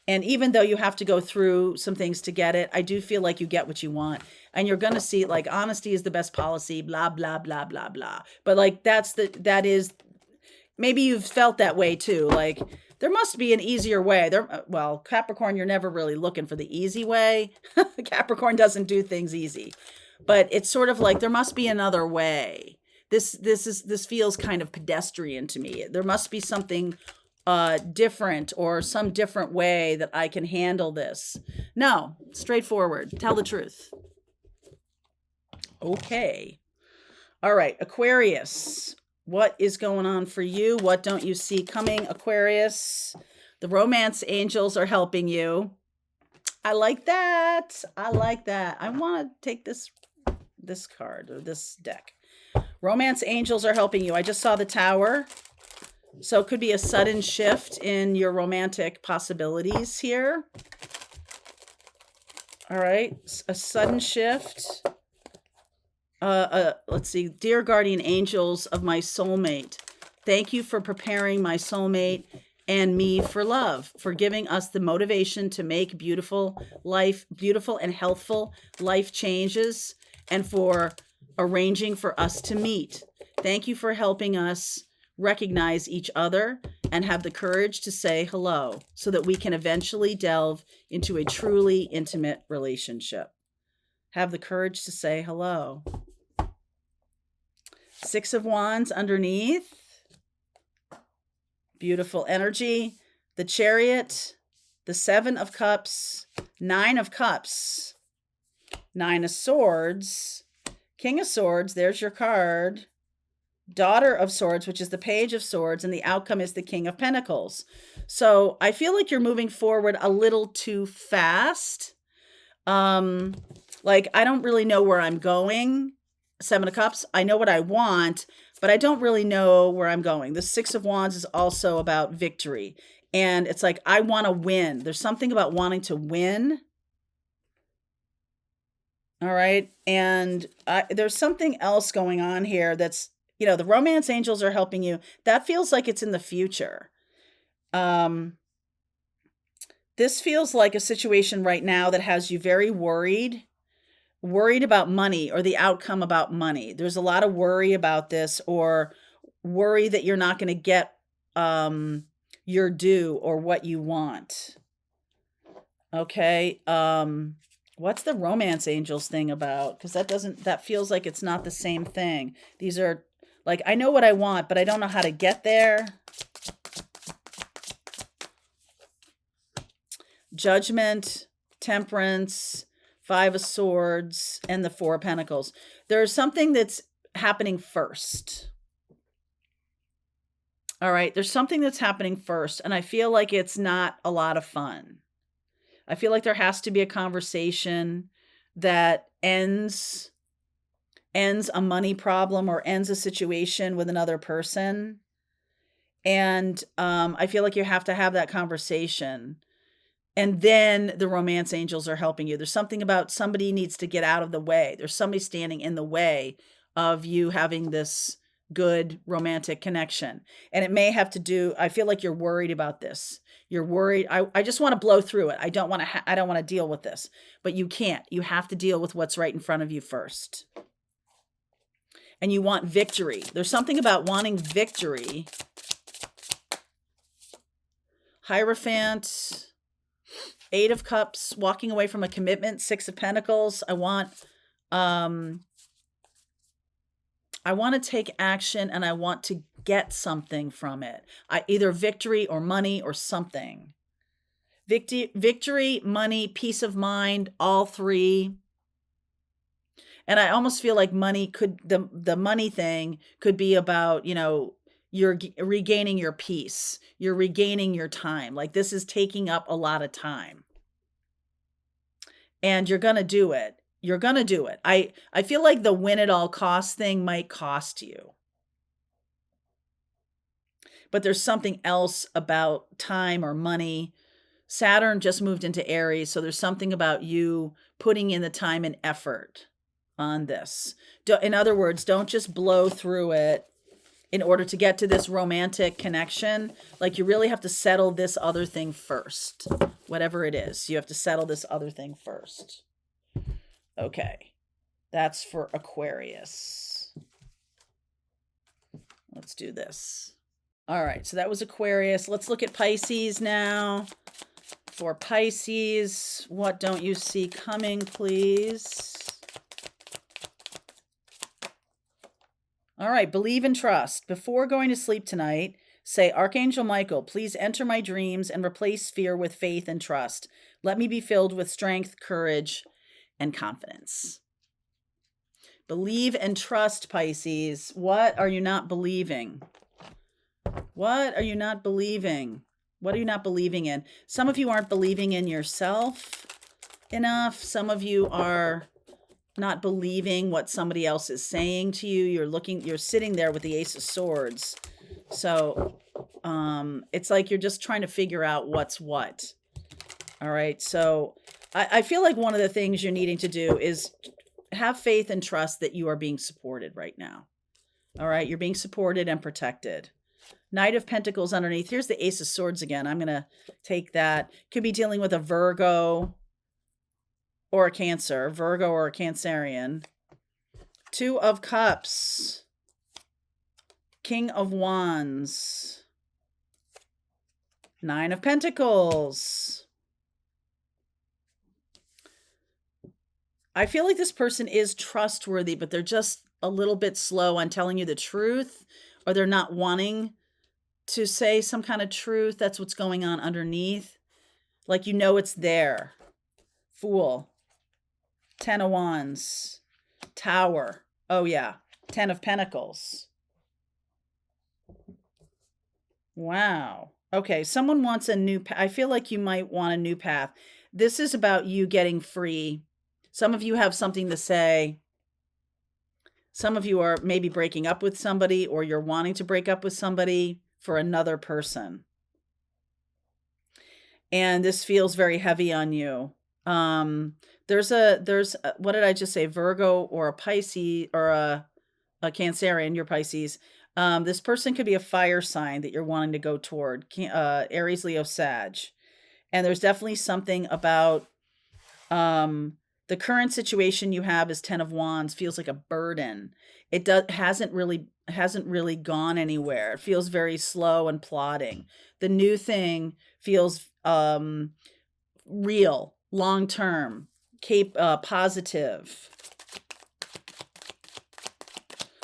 Speaker 1: And even though you have to go through some things to get it, I do feel like you get what you want. And you're going to see, like, honesty is the best policy, blah, blah, blah, blah, blah. But like, that is, maybe you've felt that way too. Like, there must be an easier way. Well, Capricorn, you're never really looking for the easy way. Capricorn doesn't do things easy. But it's sort of like, there must be another way. This feels kind of pedestrian to me. There must be something different, or some different way that I can handle this. No, straightforward. Tell the truth. Okay. All right, Aquarius. What is going on for you? What don't you see coming, Aquarius? The romance angels are helping you. I like that. I like that. I want to take this card, or this deck. Romance angels are helping you. I just saw the Tower. So it could be a sudden shift in your romantic possibilities here. All right. A sudden shift. Let's see. Dear guardian angels of my soulmate, thank you for preparing my soulmate and me for love, for giving us the motivation to make beautiful and healthful life changes, and for arranging for us to meet. Thank you for helping us recognize each other and have the courage to say hello so that we can eventually delve into a truly intimate relationship. Have the courage to say hello. Six of Wands underneath. Beautiful energy. The Chariot, the Seven of Cups, Nine of Cups, Nine of Swords, King of Swords, there's your card, Daughter of Swords, which is the Page of Swords, and the outcome is the King of Pentacles. So I feel like you're moving forward a little too fast. Like, I don't really know where I'm going. Seven of Cups, I know what I want, but I don't really know where I'm going. The Six of Wands is also about victory. And it's like, I want to win. There's something about wanting to win. All right. And there's something else going on here that's, you know, the romance angels are helping you. That feels like it's in the future. This feels like a situation right now that has you very worried about money or the outcome about money. There's a lot of worry about this, or worry that you're not going to get your due or what you want. Okay. What's the romance angels thing about? Because that feels like it's not the same thing. These are like, I know what I want, but I don't know how to get there. Judgment, Temperance, Five of Swords, and the Four of Pentacles. There's something that's happening first. All right. There's something that's happening first. And I feel like it's not a lot of fun. I feel like there has to be a conversation that ends a money problem or ends a situation with another person. And I feel like you have to have that conversation. And then the romance angels are helping you. There's something about somebody needs to get out of the way. There's somebody standing in the way of you having this good romantic connection. And it may have to do, I feel like you're worried about this. You're worried. I just want to blow through it. I don't want to deal with this, but you can't. You have to deal with what's right in front of you first. And you want victory. There's something about wanting victory. Hierophant, Eight of Cups, walking away from a commitment, Six of Pentacles. I want to take action, and I want to get something from it. Either victory or money or something. Victory, money, peace of mind, all three. And I almost feel like the money thing could be about, you know, you're regaining your peace. You're regaining your time. Like, this is taking up a lot of time. And you're going to do it. You're going to do it. I feel like the win at all costs thing might cost you. But there's something else about time or money. Saturn just moved into Aries, so there's something about you putting in the time and effort on this. In other words, don't just blow through it in order to get to this romantic connection. Like, you really have to settle this other thing first. Whatever it is, you have to settle this other thing first. Okay. That's for Aquarius. Let's do this. All right. So that was Aquarius. Let's look at Pisces now. For Pisces, what don't you see coming, please? All right, believe and trust. Before going to sleep tonight, say, Archangel Michael, please enter my dreams and replace fear with faith and trust. Let me be filled with strength, courage, and confidence. Believe and trust, Pisces. What are you not believing? What are you not believing? What are you not believing in? Some of you aren't believing in yourself enough. Some of you are not believing what somebody else is saying to you. You're sitting there with the Ace of Swords. So it's like you're just trying to figure out what's what. All right. So I feel like one of the things you're needing to do is have faith and trust that you are being supported right now. All right. You're being supported and protected. Knight of Pentacles underneath. Here's the Ace of Swords again. I'm going to take that. Could be dealing with a Virgo or a Cancer. Virgo or a Cancerian. Two of Cups. King of Wands. Nine of Pentacles. I feel like this person is trustworthy, but they're just a little bit slow on telling you the truth, or they're not wanting to say some kind of truth. That's what's going on underneath. Like, you know, it's there. Fool. 10 of Wands. Tower. Oh, yeah. 10 of Pentacles. Wow. Okay, someone wants a new path. I feel like you might want a new path. This is about you getting free. Some of you have something to say. Some of you are maybe breaking up with somebody, or you're wanting to break up with somebody for another person. And this feels very heavy on you. There's what did I just say? Virgo or a Pisces or a Cancerian, you're Pisces. This person could be a fire sign that you're wanting to go toward. Aries, Leo, Sag. And there's definitely something about the current situation you have is 10 of Wands feels like a burden. It hasn't really gone anywhere. It feels very slow and plodding. The new thing feels real, long-term, positive.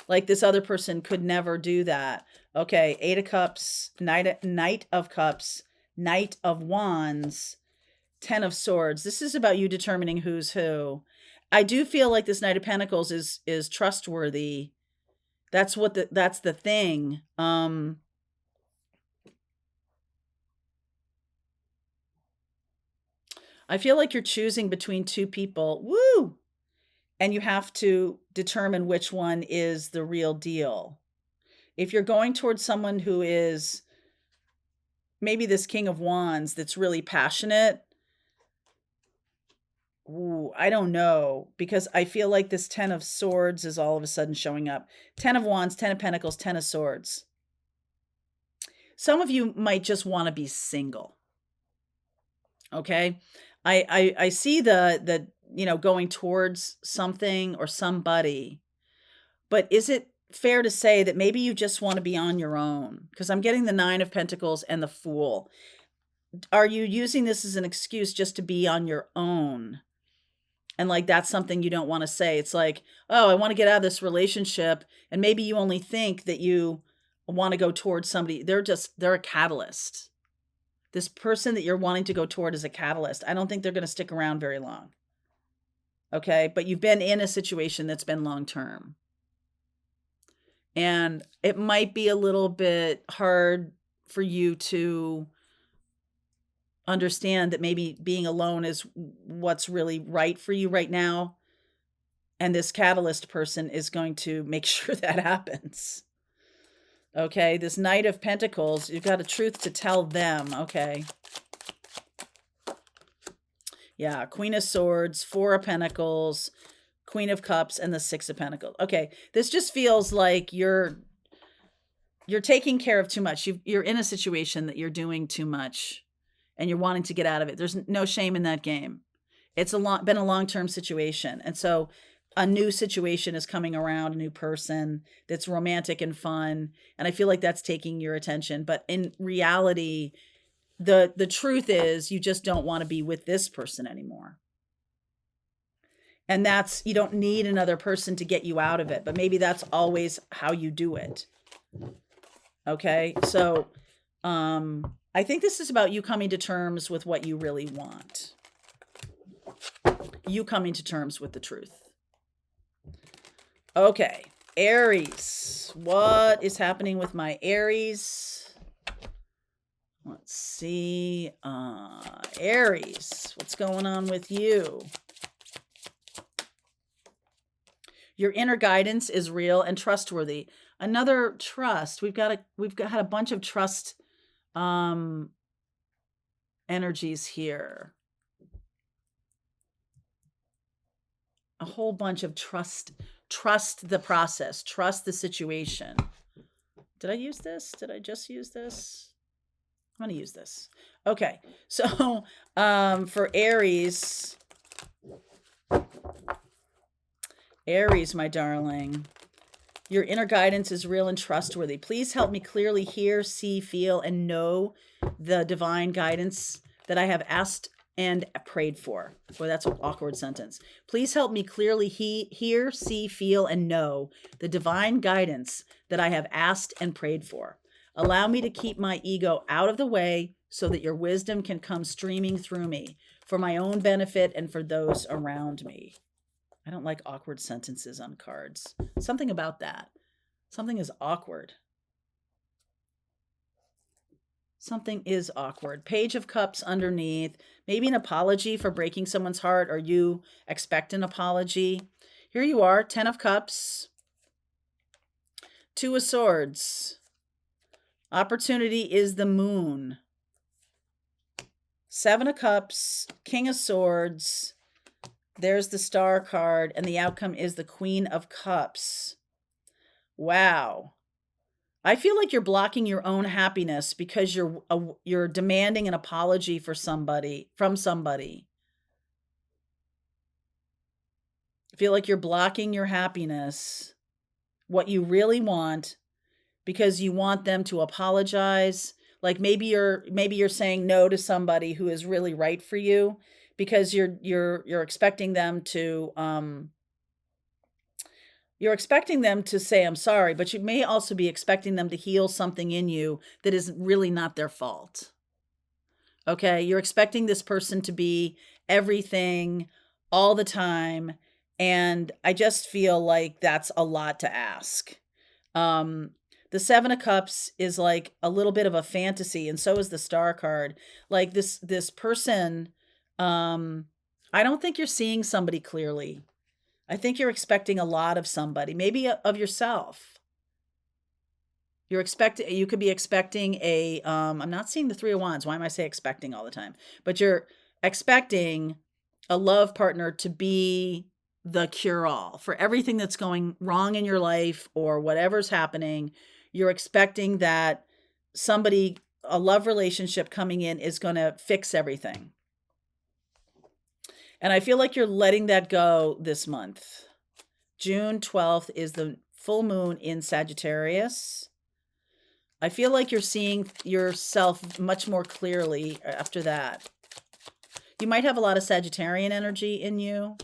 Speaker 1: Like this other person could never do that. Okay, 8 of Cups, Knight of Cups, Knight of Wands, 10 of Swords. This is about you determining who's who. I do feel like this Knight of Pentacles is trustworthy. That's the thing. I feel like you're choosing between two people. Woo! And you have to determine which one is the real deal. If you're going towards someone who is maybe this King of Wands that's really passionate, ooh, I don't know, because I feel like this 10 of Swords is all of a sudden showing up. 10 of Wands, 10 of Pentacles, 10 of Swords. Some of you might just want to be single. Okay? I see the going towards something or somebody, but is it fair to say that maybe you just want to be on your own? Because I'm getting the 9 of Pentacles and the Fool. Are you using this as an excuse just to be on your own? And like, that's something you don't want to say. It's like, oh, I want to get out of this relationship. And maybe you only think that you want to go towards somebody. They're a catalyst. This person that you're wanting to go toward is a catalyst. I don't think they're going to stick around very long. Okay. But you've been in a situation that's been long-term. And it might be a little bit hard for you to understand that maybe being alone is what's really right for you right now. And this catalyst person is going to make sure that happens. Okay, this Knight of Pentacles, you've got a truth to tell them. Okay. Yeah, Queen of Swords, 4 of Pentacles, Queen of Cups, and the 6 of Pentacles. Okay, this just feels like you're taking care of too much. You're in a situation that you're doing too much, and you're wanting to get out of it. There's no shame in that game. It's been a long-term situation, and so a new situation is coming around, a new person that's romantic and fun, and I feel like that's taking your attention. But in reality, the truth is you just don't want to be with this person anymore. And you don't need another person to get you out of it, but maybe that's always how you do it. Okay, so I think this is about you coming to terms with what you really want. You coming to terms with the truth. Okay, Aries. What is happening with my Aries? Let's see. Aries, what's going on with you? Your inner guidance is real and trustworthy. Another trust. We've had a bunch of trust energies here. A whole bunch of trust. Trust the process. Trust the situation. Did I use this? Did I just use this? I'm going to use this. Okay. So for Aries, my darling, your inner guidance is real and trustworthy. Please help me clearly hear, see, feel, and know the divine guidance that I have asked and prayed for. Boy, that's an awkward sentence. Please help me clearly hear, see, feel, and know the divine guidance that I have asked and prayed for. Allow me to keep my ego out of the way so that your wisdom can come streaming through me for my own benefit and for those around me. I don't like awkward sentences on cards. Something about that. Something is awkward. Something is awkward. Page of Cups underneath. Maybe an apology for breaking someone's heart, or you expect an apology. Here you are, 10 of Cups. 2 of Swords. Opportunity is the Moon. 7 of Cups. King of Swords. There's the Star card, and the outcome is the Queen of Cups. Wow. I feel like you're blocking your own happiness because you're demanding an apology from somebody. I feel like you're blocking your happiness, what you really want, because you want them to apologize. Like maybe you're saying no to somebody who is really right for you, because you're expecting them to say I'm sorry, but you may also be expecting them to heal something in you that is really not their fault. Okay, you're expecting this person to be everything all the time, and I just feel like that's a lot to ask. The 7 of Cups is like a little bit of a fantasy, and so is the Star card. Like this person, I don't think you're seeing somebody clearly. I think you're expecting a lot of somebody, maybe of yourself. You could be expecting I'm not seeing the 3 of Wands. Why am I saying expecting all the time? But you're expecting a love partner to be the cure-all for everything that's going wrong in your life or whatever's happening. You're expecting that a love relationship coming in is going to fix everything. And I feel like you're letting that go this month. June 12th is the full moon in Sagittarius. I feel like you're seeing yourself much more clearly after that. You might have a lot of Sagittarian energy in you.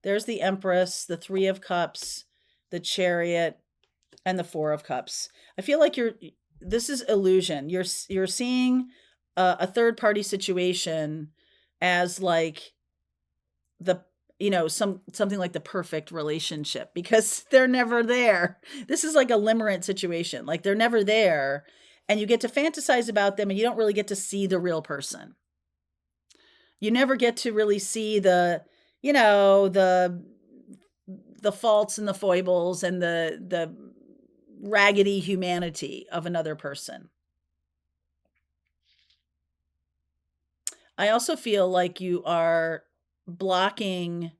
Speaker 1: There's the Empress, the 3 of Cups, the Chariot, and the 4 of Cups. I feel like this is illusion. You're seeing a third party situation as like something like the perfect relationship, because they're never there. This is like a limerent situation. Like they're never there, and you get to fantasize about them, and you don't really get to see the real person. You never get to really see the faults and the foibles and the raggedy humanity of another person. I also feel like you are blocking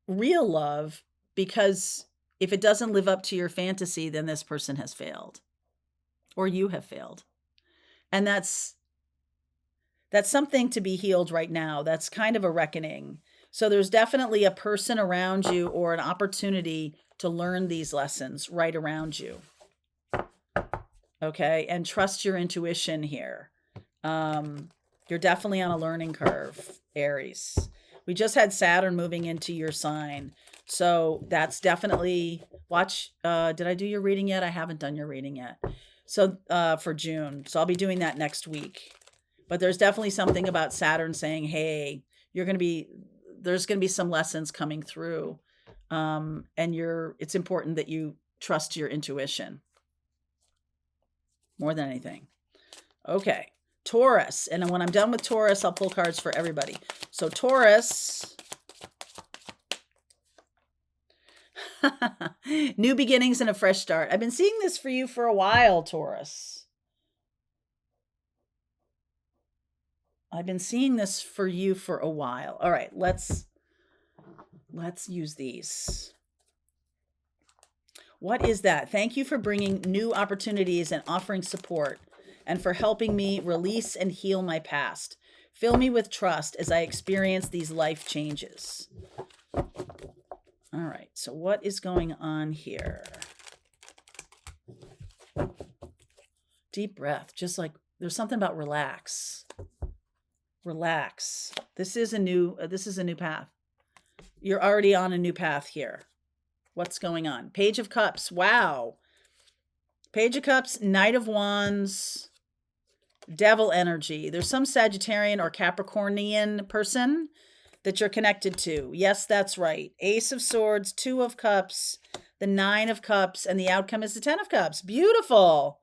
Speaker 1: real love, because if it doesn't live up to your fantasy, then this person has failed, or you have failed. And that's something to be healed right now. That's kind of a reckoning. So there's definitely a person around you or an opportunity to learn these lessons right around you. Okay. And trust your intuition here. You're definitely on a learning curve, Aries. We just had Saturn moving into your sign. So that's definitely, watch, did I do your reading yet? I haven't done your reading yet. So for June. So I'll be doing that next week. But there's definitely something about Saturn saying, hey, there's going to be some lessons coming through. And it's important that you trust your intuition more than anything. Okay. Taurus. And when I'm done with Taurus, I'll pull cards for everybody. So Taurus, new beginnings and a fresh start. I've been seeing this for you for a while, Taurus. I've been seeing this for you for a while. All right, let's use these. What is that? Thank you for bringing new opportunities and offering support, and for helping me release and heal my past. Fill me with trust as I experience these life changes. All right, so what is going on here? Deep breath, just like there's something about relax. Relax. This is a new path. You're already on a new path here. What's going on? Page of Cups. Wow. Page of Cups, Knight of Wands, Devil energy. There's some Sagittarian or Capricornian person that you're connected to. Yes, that's right. Ace of Swords, Two of Cups, the Nine of Cups, and the outcome is the Ten of Cups. Beautiful.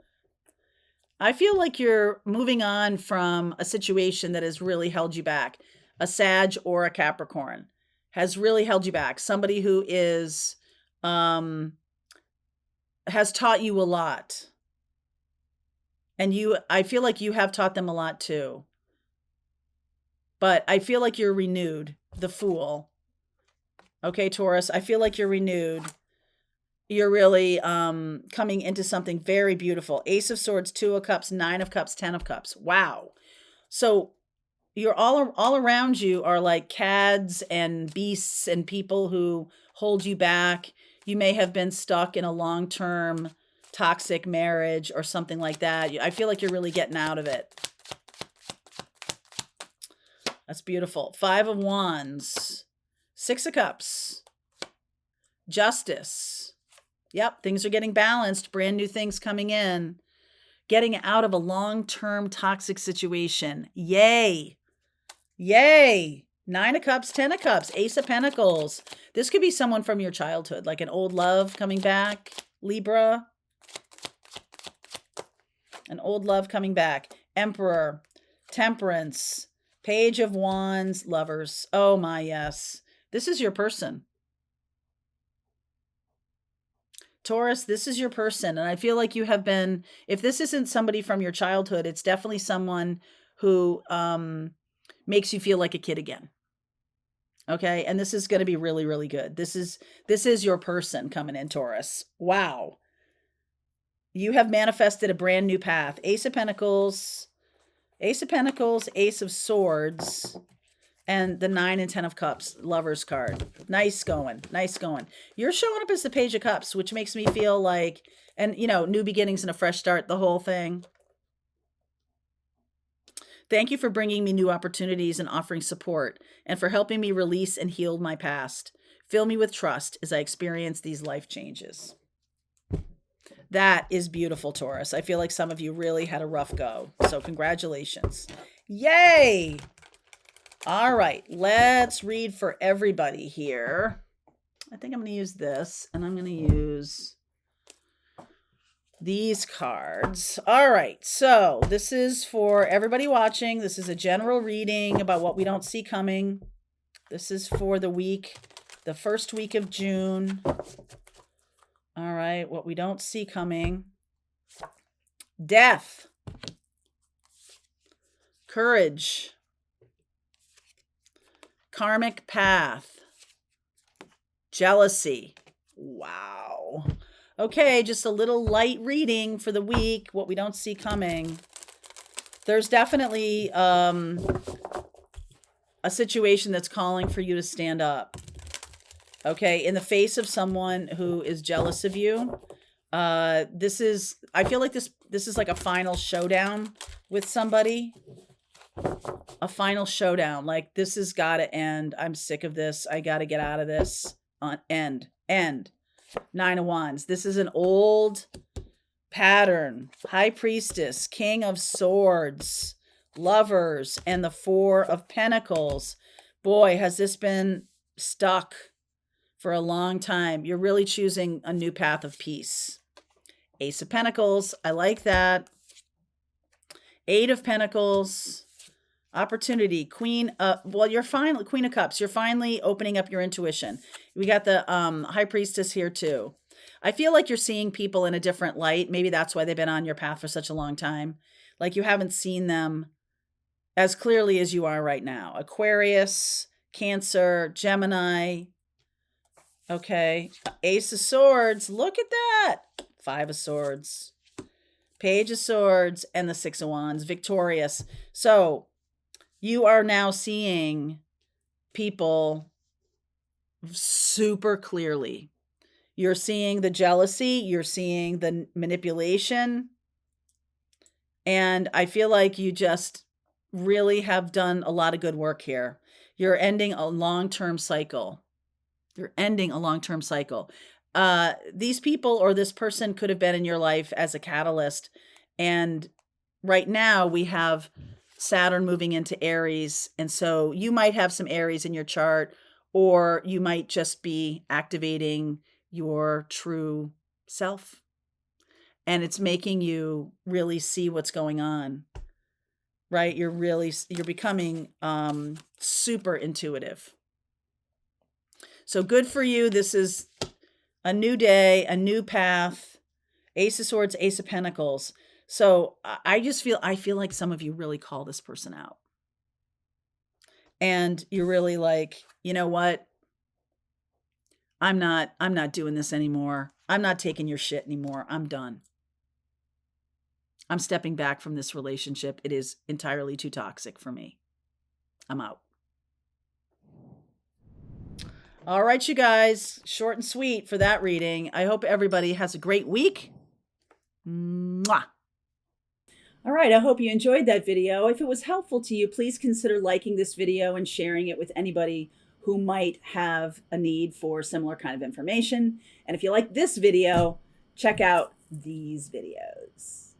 Speaker 1: I feel like you're moving on from a situation that has really held you back. A Sag or a Capricorn has really held you back. Somebody who is has taught you a lot. And I feel like you have taught them a lot too. But I feel like you're renewed. The Fool. Okay, Taurus, I feel like you're renewed. You're really coming into something very beautiful. Ace of Swords, Two of Cups, Nine of Cups, Ten of Cups. Wow. So you're all around you are like cads and beasts and people who hold you back. You may have been stuck in a long-term toxic marriage or something like that. I feel like you're really getting out of it. That's beautiful. Five of Wands, Six of Cups, Justice. Yep, things are getting balanced. Brand new things coming in. Getting out of a long-term toxic situation. Yay. Yay. Nine of Cups, Ten of Cups, Ace of Pentacles. This could be someone from your childhood, like an old love coming back. Libra. An old love coming back. Emperor, Temperance, Page of Wands, Lovers. Oh my, yes. This is your person. Taurus, this is your person. And I feel like you have been, if this isn't somebody from your childhood, it's definitely someone who makes you feel like a kid again. Okay. And this is going to be really, really good. This is your person coming in, Taurus. Wow. You have manifested a brand new path. Ace of Pentacles, Ace of Swords, and the Nine and Ten of Cups, Lovers card. Nice going. Nice going. You're showing up as the Page of Cups, which makes me feel like, and new beginnings and a fresh start, the whole thing. Thank you for bringing me new opportunities and offering support, and for helping me release and heal my past. Fill me with trust as I experience these life changes. That is beautiful, Taurus. I feel like some of you really had a rough go. So congratulations. Yay! All right, let's read for everybody here. I think I'm going to use this, and I'm going to use these cards. All right, so this is for everybody watching. This is a general reading about what we don't see coming. This is for the first week of June. All right, what we don't see coming. Death. Courage. Karmic path. Jealousy. Wow. Okay, just a little light reading for the week, what we don't see coming. There's definitely a situation that's calling for you to stand up. Okay, in the face of someone who is jealous of you. I feel like this is like a final showdown with somebody. A final showdown. Like, this has got to end. I'm sick of this. I got to get out of this. End. Nine of Wands. This is an old pattern. High Priestess, King of Swords, Lovers, and the Four of Pentacles. Boy, has this been stuck for a long time. You're really choosing a new path of peace. Ace of Pentacles. I like that. Eight of Pentacles. Opportunity. Queen of Cups. You're finally opening up your intuition. We got the High Priestess here too. I feel like you're seeing people in a different light. Maybe that's why they've been on your path for such a long time. Like, you haven't seen them as clearly as you are right now. Aquarius, Cancer, Gemini, Okay. Ace of Swords. Look at that. Five of Swords. Page of Swords and the Six of Wands. Victorious. So you are now seeing people super clearly. You're seeing the jealousy. You're seeing the manipulation. And I feel like you just really have done a lot of good work here. You're ending a long-term cycle. You're ending a long-term cycle. These people or this person could have been in your life as a catalyst. And right now we have Saturn moving into Aries. And so you might have some Aries in your chart, or you might just be activating your true self. And it's making you really see what's going on, right? You're becoming super intuitive. So good for you. This is a new day, a new path. Ace of Swords, Ace of Pentacles. So I feel like some of you really call this person out. And you're really like, you know what? I'm not doing this anymore. I'm not taking your shit anymore. I'm done. I'm stepping back from this relationship. It is entirely too toxic for me. I'm out. All right, you guys, short and sweet for that reading. I hope everybody has a great week. Mwah. All right, I hope you enjoyed that video. If it was helpful to you, please consider liking this video and sharing it with anybody who might have a need for similar kind of information. And if you like this video, check out these videos.